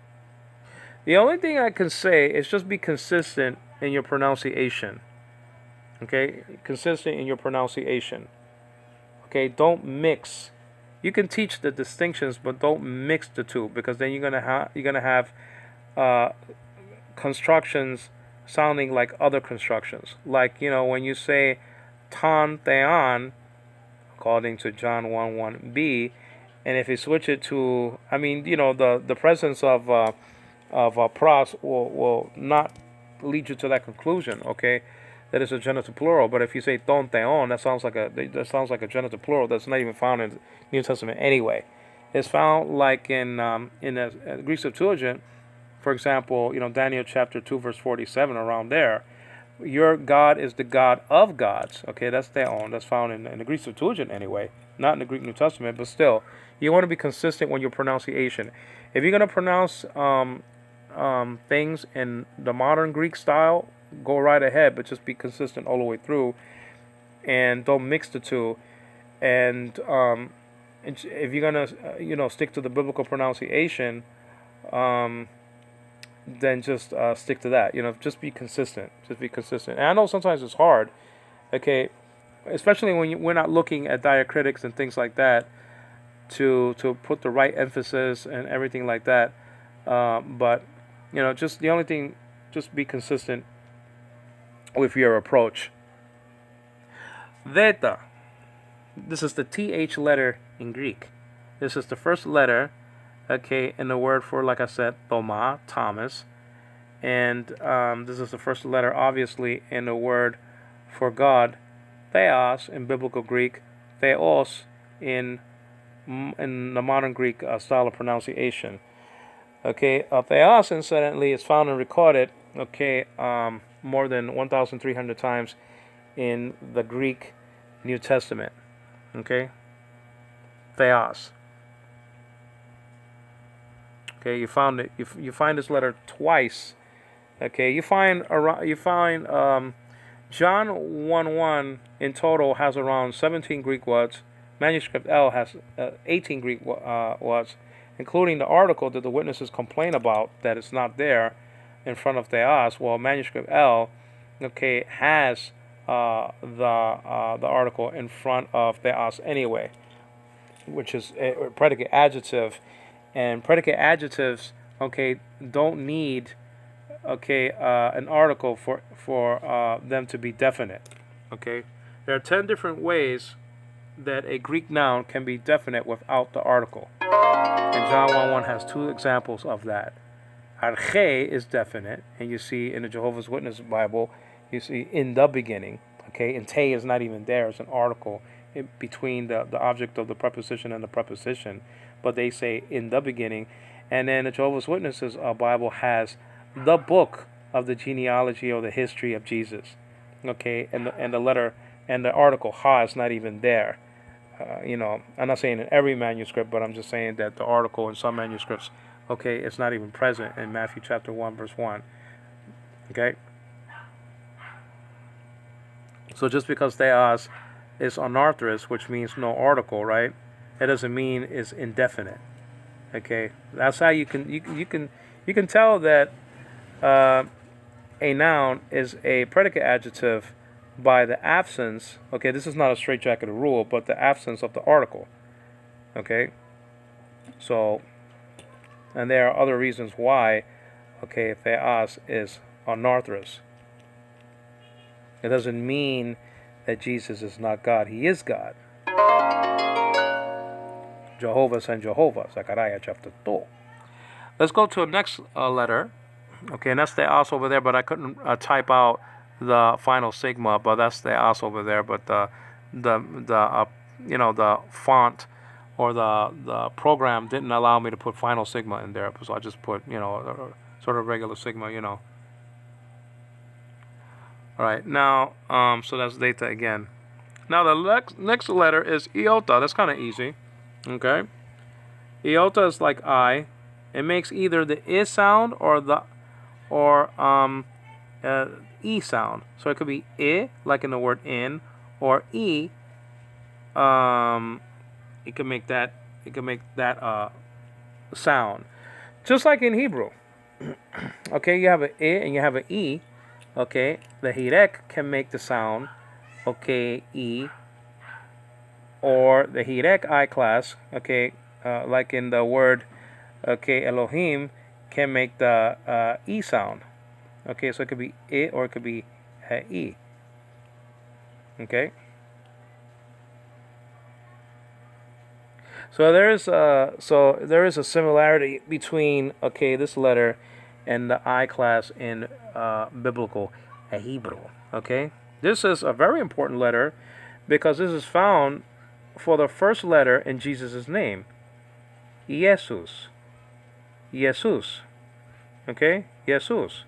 The only thing I can say is just be consistent in your pronunciation. Okay, consistent in your pronunciation. Okay, don't mix. You can teach the distinctions, but don't mix the two, because then you're gonna have constructions sounding like other constructions. Like, when you say ton theon, according to John 1:1b, and if you switch it to, the presence of pros will not lead you to that conclusion. Okay, that is a genitive plural. But if you say ton theon, that sounds like a genitive plural that's not even found in the New Testament anyway. It's found like in the Greek Septuagint. For example, Daniel chapter 2 verse 47, around there. Your God is the God of gods. Okay, that's theon. That's found in the Greek Septuagint anyway, not in the Greek New Testament, but still, you want to be consistent with your pronunciation. If you're going to pronounce things in the modern Greek style, go right ahead, but just be consistent all the way through, and don't mix the two. And if you're going to, stick to the biblical pronunciation, then just stick to that. Just be consistent. Just be consistent. And I know sometimes it's hard, okay, especially when we're not looking at diacritics and things like that to put the right emphasis and everything like that. But just the only thing, just be consistent with your approach. Zeta. This is the TH letter in Greek. This is the first letter. Okay, in the word for, like I said, Thoma, Thomas. And this is the first letter, obviously, in the word for God, Theos, in biblical Greek, Theos, in the modern Greek style of pronunciation. Okay, Theos, incidentally, is found and recorded, okay, more than 1,300 times in the Greek New Testament. Okay, Theos. Okay, you found it. You find this letter twice. Okay, you find John 1:1 in total has around 17 Greek words. Manuscript L has 18 Greek words, including the article that the witnesses complain about that it's not there in front of Theos. Well, Manuscript L, okay, has the article in front of Theos anyway, which is a predicate adjective. And predicate adjectives, okay, don't need an article for them to be definite. Okay, there are 10 different ways that a Greek noun can be definite without the article. And John 1:1 has 2 examples of that. RUCCII is definite, and you see in the Jehovah's Witness Bible, you see in the beginning. Okay, and te is not even there; it's an article between the object of the preposition and the preposition, but they say in the beginning. And then the Jehovah's Witnesses Bible has the book of the genealogy or the history of Jesus. Okay, and the letter and the article ha is not even there. I'm not saying in every manuscript, but I'm just saying that the article in some manuscripts, okay, it's not even present in Matthew chapter 1 verse 1. Okay, so just because theos is anarthrous, which means no article, right? It doesn't mean it's indefinite. Okay, that's how you can tell that a noun is a predicate adjective by the absence. Okay, this is not a straitjacketed rule, but the absence of the article. Okay, so, and there are other reasons why. Okay, theos is anarthrous. It doesn't mean that Jesus is not God. He is God. Jehovah and Jehovah, Zechariah chapter 2. Let's go to the next letter. Okay, and that's the os over there, but I couldn't type out the final sigma, but that's the os over there. But the font or the program didn't allow me to put final sigma in there, so I just put sort of regular sigma. All right, now so that's Zeta again. Now the next letter is Iota. That's kind of easy. Okay, Iota is like I. It makes either the I sound or E sound. So it could be I, like in the word in, or E. It can make that. Sound, just like in Hebrew. Okay, you have an I and you have an E. Okay, the hirek can make the sound. Okay, E. Or the hirek I class. Okay, like in the word. Okay, Elohim can make the E sound. Okay, so it could be I or it could be E. Okay. So there is a similarity between this letter and the I class in biblical Hebrew. Okay, this is a very important letter because this is found for the first letter in Jesus' name, Jesus. Jesus. Okay, Jesus.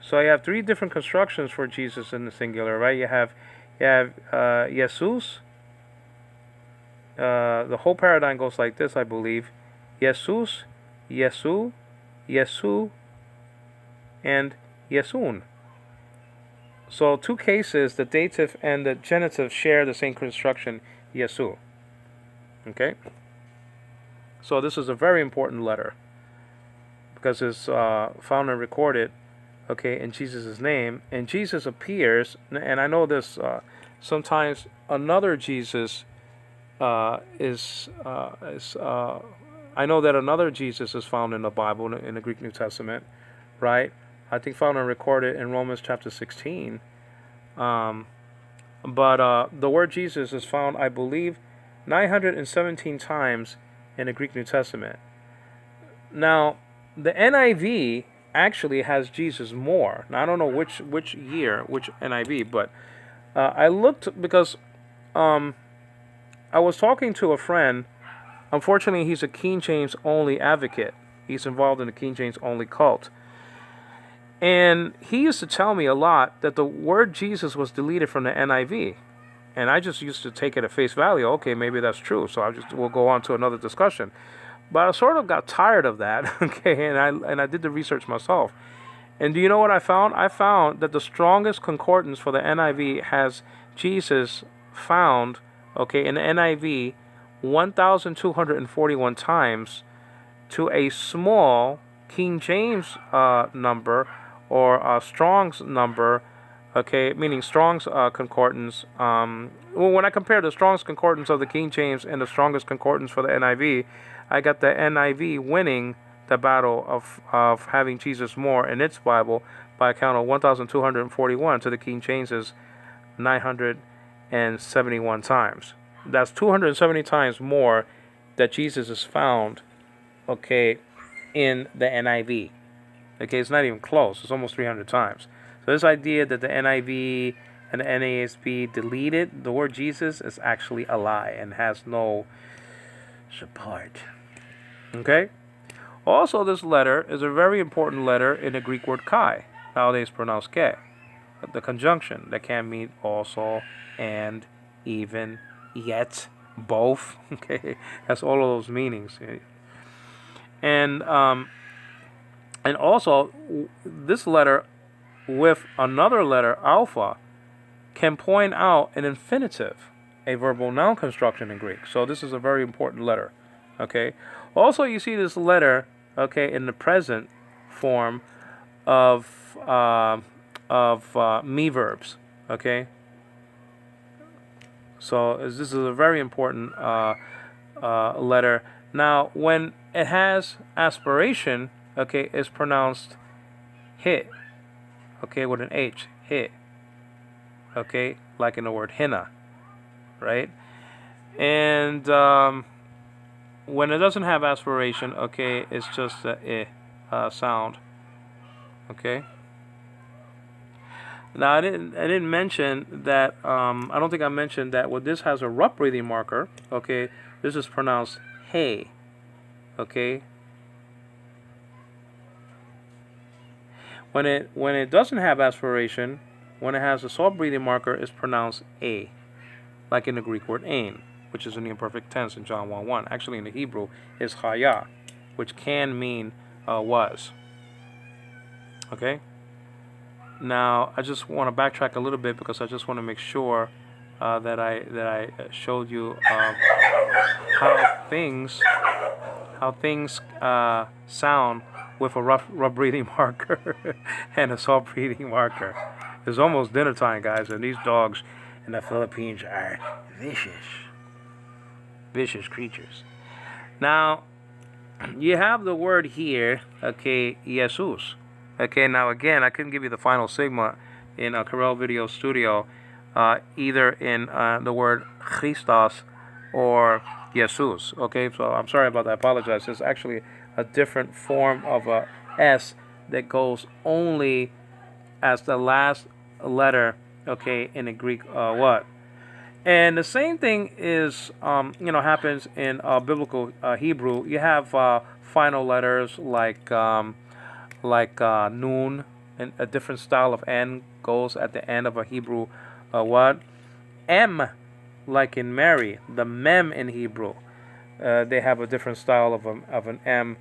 So you have 3 different constructions for Jesus in the singular, right? You have Jesus. The whole paradigm goes like this, I believe: Jesus, Yesu, Yesu, and Yesun. So 2 cases, the dative and the genitive share the same construction, Yesu. Okay. So this is a very important letter because it's found and recorded, in Jesus' name, and Jesus appears, and I know this. Sometimes another Jesus I know that another Jesus is found in the Bible, in the Greek New Testament, right? I think found and recorded in Romans chapter 16. But the word Jesus is found, I believe, 917 times in the Greek New Testament. Now, the NIV actually has Jesus more. Now, I don't know which NIV, but I looked because I was talking to a friend. Unfortunately, he's a King James only advocate. He's involved in the King James only cult. And he used to tell me a lot that the word Jesus was deleted from the NIV. And I just used to take it at face value. Okay, maybe that's true. So we'll go on to another discussion. But I sort of got tired of that. Okay, and I did the research myself. And do you know what I found? I found that the strongest concordance for the NIV has Jesus found, in the NIV, 1,241 times, to a small King James number, or Strong's number, meaning Strong's concordance. When I compare the Strong's concordance of the King James and the strongest concordance for the NIV, I got the NIV winning the the battle of having Jesus more in its Bible by a count of 1,241 to the King James's 971 times. That's 270 times more that Jesus is found, okay, in the NIV. Okay, it's not even close. It's almost 300 times. So this idea that the NIV and the NASB deleted the word Jesus is actually a lie and has no support. Okay? Also, this letter is a very important letter in the Greek word chi, nowadays pronounced ke. The conjunction that can mean also, and, even, yet, both. Okay, has all of those meanings. And also, this letter with another letter, alpha, can point out an infinitive, a verbal noun construction in Greek. So this is a very important letter. Okay. Also, you see this letter, okay, in the present form of me verbs. Okay. So this is a very important letter. Now, when it has aspiration, okay, it's pronounced hit. Okay, with an H, hit. Okay, like in the word henna, right? And when it doesn't have aspiration, okay, it's just a sound. Okay. Now I didn't mention that. I don't think I mentioned that. When this has a rough breathing marker, okay, this is pronounced hey. Okay. When it doesn't have aspiration, when it has a soft breathing marker, it's pronounced a, like in the Greek word ain, which is in the imperfect tense in John 1:1. Actually, in the Hebrew, is haya, which can mean was. Okay. Now, I just want to backtrack a little bit because I just want to make sure that I showed you how things sound with a rough breathing marker and a soft breathing marker. It's almost dinner time, guys, and these dogs in the Philippines are vicious creatures. Now, you have the word here, okay, Jesus. Okay, now again, I couldn't give you the final sigma in a Corel Video Studio, either in the word Christos or Jesus. Okay, so I'm sorry about that. I apologize. It's actually a different form of a S that goes only as the last letter, okay, in the Greek what. And the same thing is, happens in biblical Hebrew. You have final letters like noon, and a different style of N goes at the end of a Hebrew what. M, like in Mary, the mem in Hebrew. They have a different style of an M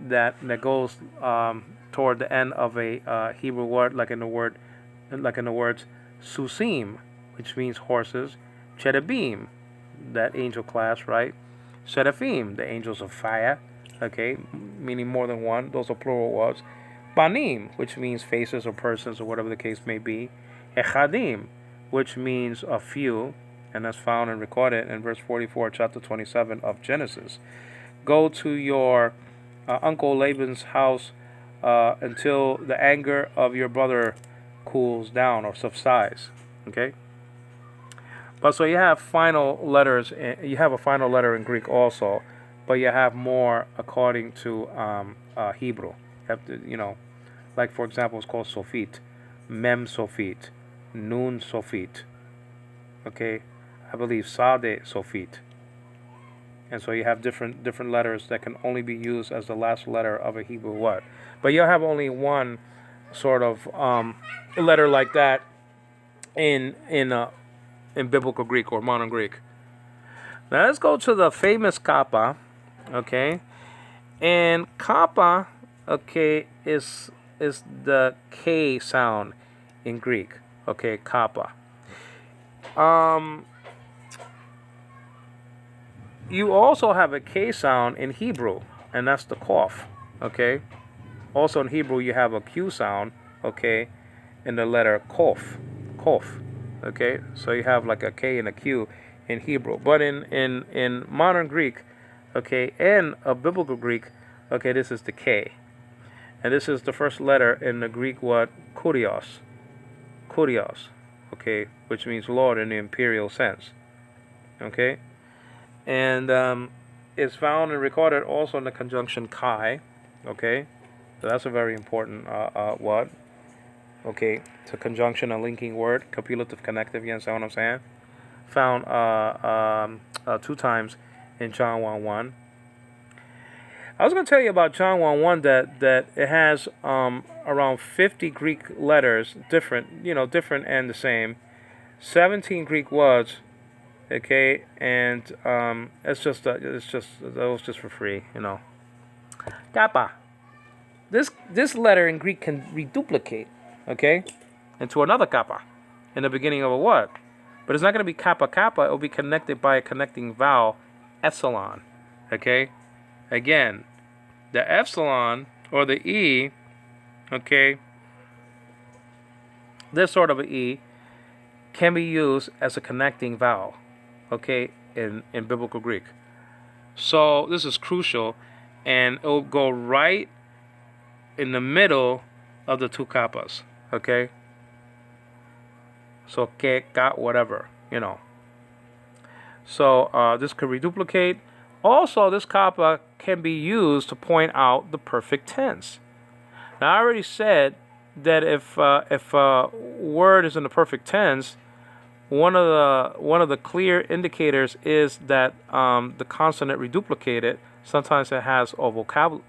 that goes toward the end of a Hebrew word, like in the words susim, which means horses, cherubim, that angel class, right? Seraphim, the angels of fire, okay, meaning more than one. Those are plural words. Banim, which means faces or persons or whatever the case may be. Echadim, which means a few, and that's found and recorded in verse 44, chapter 27 of Genesis. Go to your Uncle Laban's house until the anger of your brother cools down or subsides. Okay? But so you have final letters. You have a final letter in Greek also, but you have more according to Hebrew. You have to, like for example, it's called Sophit, Mem Sophit, Nun Sophit. Okay, I believe Sade Sophit. And so you have different letters that can only be used as the last letter of a Hebrew word. But you'll have only one sort of letter like that in biblical Greek or modern Greek. Now let's go to the famous Kappa, okay? And Kappa, okay, is the K sound in Greek, okay, Kappa. You also have a K sound in Hebrew, and that's the Kof, okay? Also in Hebrew, you have a Q sound, okay, in the letter Kof, okay? So you have like a K and a Q in Hebrew. But in modern Greek, okay, and a biblical Greek, Okay, this is the K. And this is the first letter in the Greek word kurios. Kurios. Okay, which means Lord in the imperial sense. Okay? And it's found and recorded also in the conjunction chi. Okay? So that's a very important word. Okay, it's a conjunction, a linking word, copulative connective, you understand what I'm saying? Found 2 times in John 1:1. I was going to tell you about John 1:1 that it has around 50 Greek letters, different and the same, 17 Greek words, okay, and that was just for free, Kappa. This letter in Greek can reduplicate, okay, into another kappa in the beginning of a word. But it's not going to be kappa kappa. It will be connected by a connecting vowel, epsilon, okay? Again, the epsilon or the E, okay, this sort of an E can be used as a connecting vowel, okay, in biblical Greek. So this is crucial, and it will go right in the middle of the 2 kappas, okay? So que, ka, whatever, So this could reduplicate. Also, this kappa can be used to point out the perfect tense. Now, I already said that if a word is in the perfect tense, one of the clear indicators is that the consonant reduplicated. Sometimes it has a vocab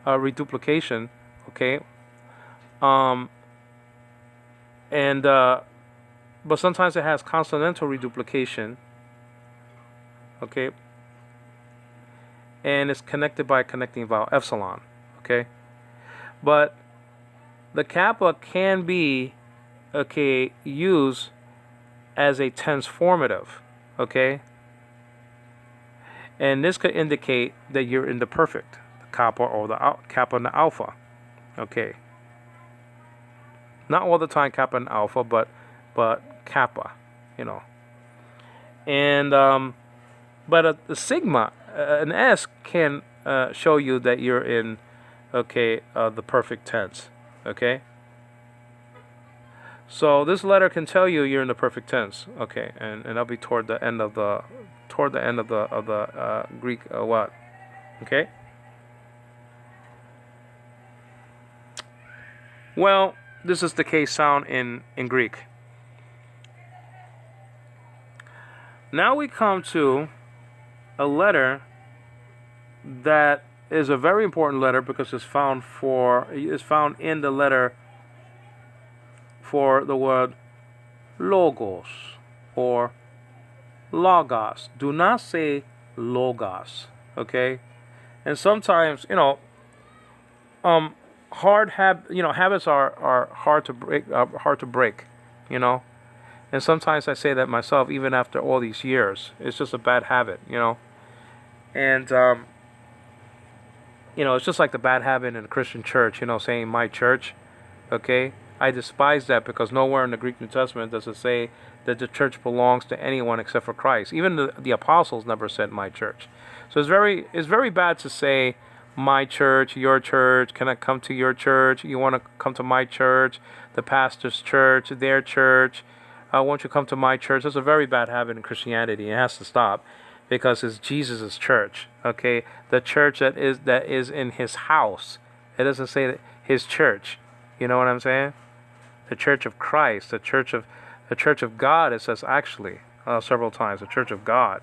reduplication, okay, but sometimes it has consonantal reduplication, okay, and it's connected by a connecting vowel, epsilon, okay, but the kappa can be, okay, used as a tense formative, okay, and this could indicate that you're in the perfect, the kappa or the kappa and the alpha, okay. Not all the time kappa and alpha, but kappa, and but the sigma, an S can show you that you're in, okay, the perfect tense, okay. So this letter can tell you you're in the perfect tense, okay, and that'll be toward the end of the Greek what, okay. Well, this is the K sound in Greek. Now we come to a letter that is a very important letter because it's found in the letter for the word logos or logos. Do not say logos, okay? And sometimes, habits are hard to break, And sometimes I say that myself, even after all these years. It's just a bad habit, And it's just like the bad habit in the Christian church, saying my church, okay? I despise that because nowhere in the Greek New Testament does it say that the church belongs to anyone except for Christ. Even the apostles never said my church. So it's very bad to say my church, your church, can I come to your church? You want to come to my church, the pastor's church, their church. Won't you come to my church? That's a very bad habit in Christianity. It has to stop because it's Jesus' church, okay? The church that is in his house. It doesn't say that his church. You know what I'm saying? The church of Christ, the church of God, it says actually several times, the church of God,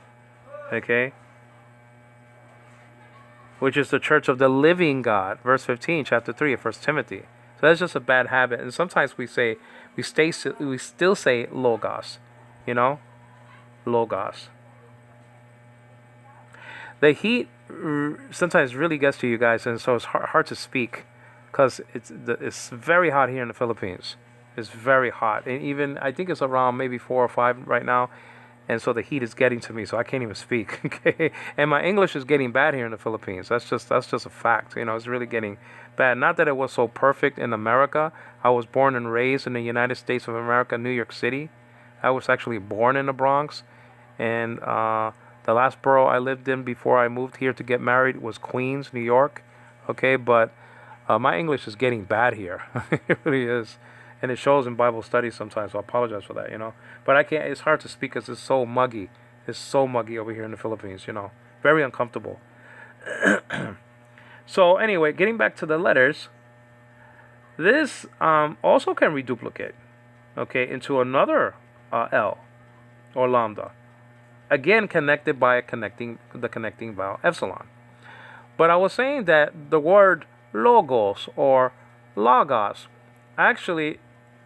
okay? Which is the church of the living God, verse 15, chapter 3 of 1 Timothy. So that's just a bad habit. And sometimes we still say logos, logos. The heat sometimes really gets to you guys, and so it's hard to speak because it's very hot here in the Philippines. It's very hot, and even I think it's around maybe 4 or 5 right now, and so the heat is getting to me, so I can't even speak. Okay, and my English is getting bad here in the Philippines. That's just a fact. It's really getting bad. Not that it was so perfect in America. I was born and raised in the United States of America, New York City. I was actually born in the Bronx, and The last borough I lived in before I moved here to get married was Queens, New York. Okay, but my English is getting bad here. It really is. And it shows in Bible studies sometimes, so I apologize for that, But I can't, it's hard to speak because it's so muggy. It's so muggy over here in the Philippines, Very uncomfortable. So anyway, getting back to the letters, this also can reduplicate, okay, into another L or lambda. Again, connected by the connecting vowel epsilon. But I was saying that the word logos or logos actually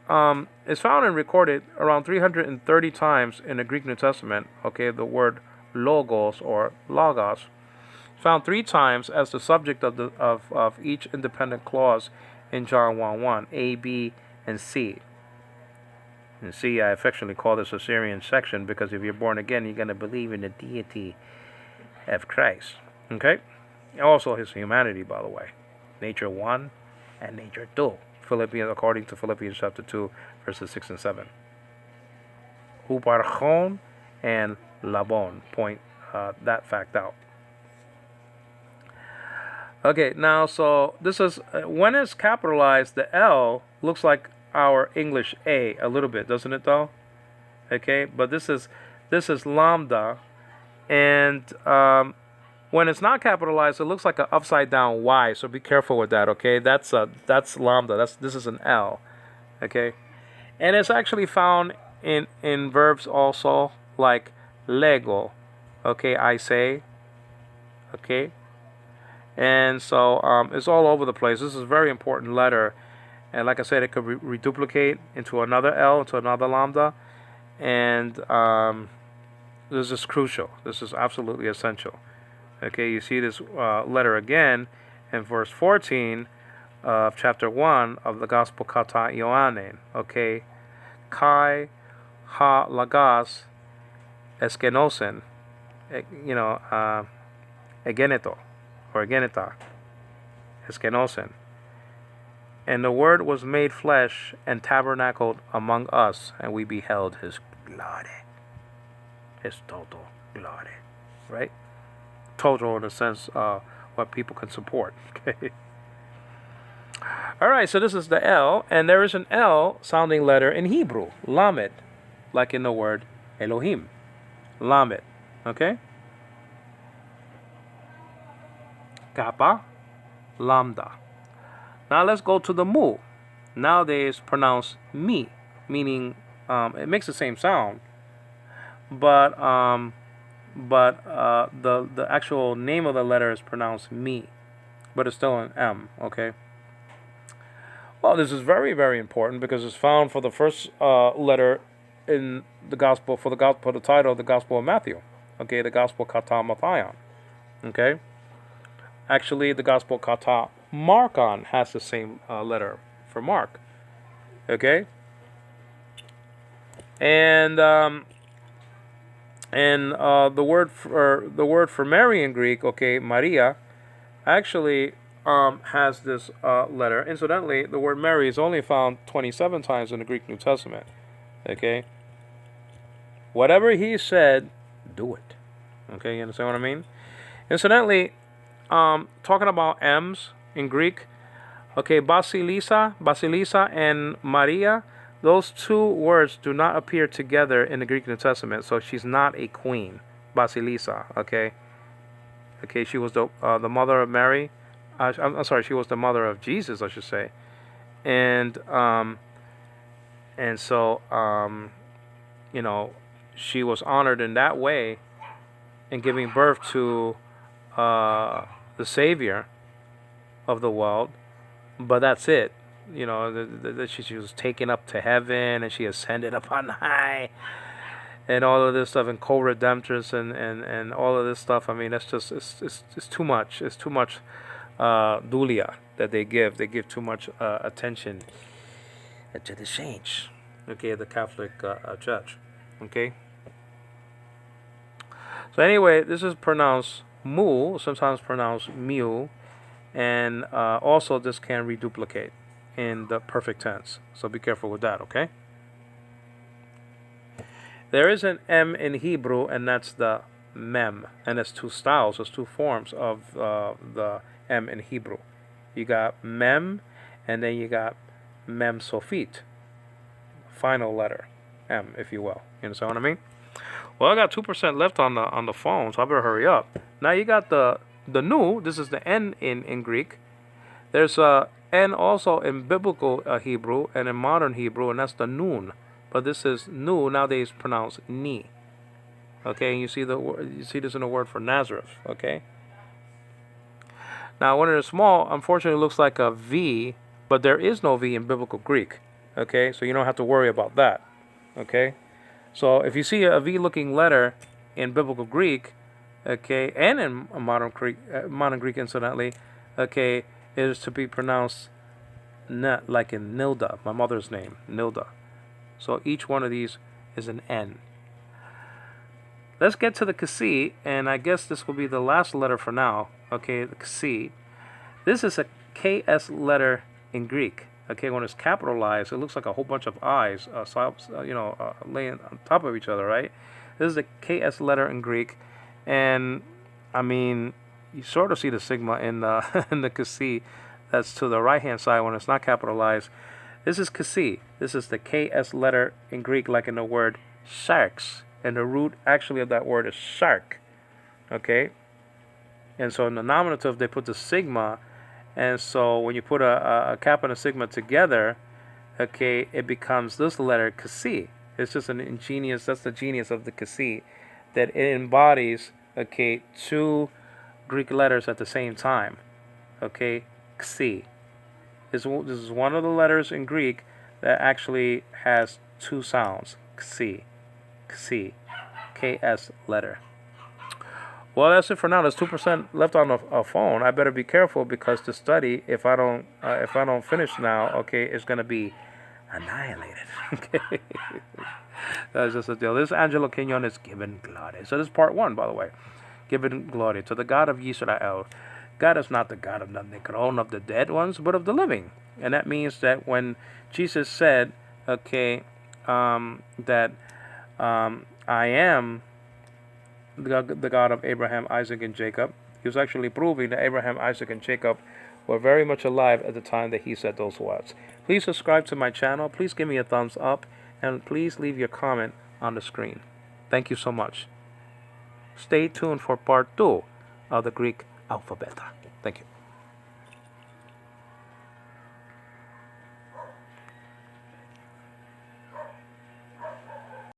is found and recorded around 330 times in the Greek New Testament. Okay, the word logos or logos found 3 times as the subject of each independent clause in John 1:1, A, B, and C. And C, I affectionately call this a Syrian section because if you're born again, you're going to believe in the deity of Christ. Okay? Also his humanity, by the way. Nature 1 and nature 2. Philippians, according to Philippians chapter 2, verses 6 and 7. Huparchon and labon point that fact out. Okay, now so this is when it's capitalized, the L looks like our English A a little bit, doesn't it though? Okay, but this is lambda, and when it's not capitalized, it looks like an upside down Y. So be careful with that. Okay, that's lambda. This is an L. Okay, and it's actually found in verbs also like lego. Okay, I say. Okay. And so it's all over the place. This is a very important letter. And like I said, it could reduplicate into another L, into another lambda. And this is crucial. This is absolutely essential. Okay, you see this letter again in verse 14 of chapter 1 of the Gospel kata Ioanne. Okay, kai ha lagas eskenosen, egeneto. Or geneta, eskenosen. And the Word was made flesh and tabernacled among us, and we beheld His glory. His total glory. Right? Total in the sense what people can support. Okay. All right, so this is the L, and there is an L sounding letter in Hebrew, lamed, like in the word Elohim. Lamed. Okay? Kappa, lambda. Now let's go to the mu. Nowadays pronounced me, meaning it makes the same sound, but the actual name of the letter is pronounced me, but it's still an M. Okay. Well, this is very, very important because it's found for the first letter in the gospel for the title of the Gospel of Matthew. Okay, the Gospel kata Mattheon. Okay. Actually, the Gospel kata Markon has the same letter for Mark. Okay, and the word for Mary in Greek, okay, Maria, actually has this letter. Incidentally, the word Mary is only found 27 times in the Greek New Testament. Okay, whatever he said, do it. Okay, you understand what I mean? Incidentally, talking about M's in Greek, okay, Basilisa and Maria, those two words do not appear together in the Greek New Testament, so she's not a queen, Basilisa, okay? Okay, she was the mother of Mary. I'm sorry, she was the mother of Jesus, I should say. And so, she was honored in that way in giving birth to the Savior of the world, but that's it. She was taken up to heaven and she ascended up on high, and all of this stuff, and co-redemptress and all of this stuff. I mean, that's just it's too much. It's too much dulia that they give. They give too much attention to the saints. Okay, the Catholic Church. Okay. So anyway, this is pronounced mu, sometimes pronounced mu, and also this can reduplicate in the perfect tense. So be careful with that, okay? There is an M in Hebrew, and that's the mem. And there's two styles, there's two forms of the M in Hebrew. You got mem, and then you got mem sophit, final letter, M, if you will. You understand what I mean? Well, I got 2% left on the phone, so I better hurry up. Now you got the nu. This is the N in Greek. There's a N also in biblical Hebrew and in modern Hebrew, and that's the nun. But this is nu, nowadays pronounced ni. Okay, and you see this in the word for Nazareth. Okay. Now, when it's small, unfortunately, it looks like a V, but there is no V in biblical Greek. Okay, so you don't have to worry about that. Okay, so if you see a V-looking letter in biblical Greek, okay, and in modern Greek, incidentally, okay, it is to be pronounced like in Nilda, my mother's name, Nilda. So each one of these is an N. Let's get to the Kasi, and I guess this will be the last letter for now. Okay, the Kasi. This is a KS letter in Greek. Okay, when it's capitalized, it looks like a whole bunch of I's, laying on top of each other, right? This is the KS letter in Greek, and I mean, you sort of see the sigma in the in the Kasi. That's to the right-hand side when it's not capitalized. This is Kasi. This is the KS letter in Greek, like in the word sharks. And the root actually of that word is shark. Okay? And so in the nominative, they put the sigma. And so when you put a kappa and a sigma together, okay, it becomes this letter, Kasi. It's just that's the genius of the Kasi, that it embodies, okay, two Greek letters at the same time. Okay? Kasi. This is one of the letters in Greek that actually has two sounds. Kasi. Kasi. KS letter. Well, that's it for now. There's 2% left on the phone. I better be careful because the study, if I don't finish now, okay, it's gonna be annihilated. Okay, that's just a deal. This is Angelo Quinones giving glory. So this is part 1, by the way. Giving glory to the God of Israel. God is not the God of the necron, of the dead ones, but of the living. And that means that when Jesus said, okay, that I am the God of Abraham, Isaac, and Jacob, he was actually proving that Abraham, Isaac, and Jacob were very much alive at the time that he said those words. Please subscribe to my channel. Please give me a thumbs up. And please leave your comment on the screen. Thank you so much. Stay tuned for part 2 of the Greek Alphabeta. Thank you.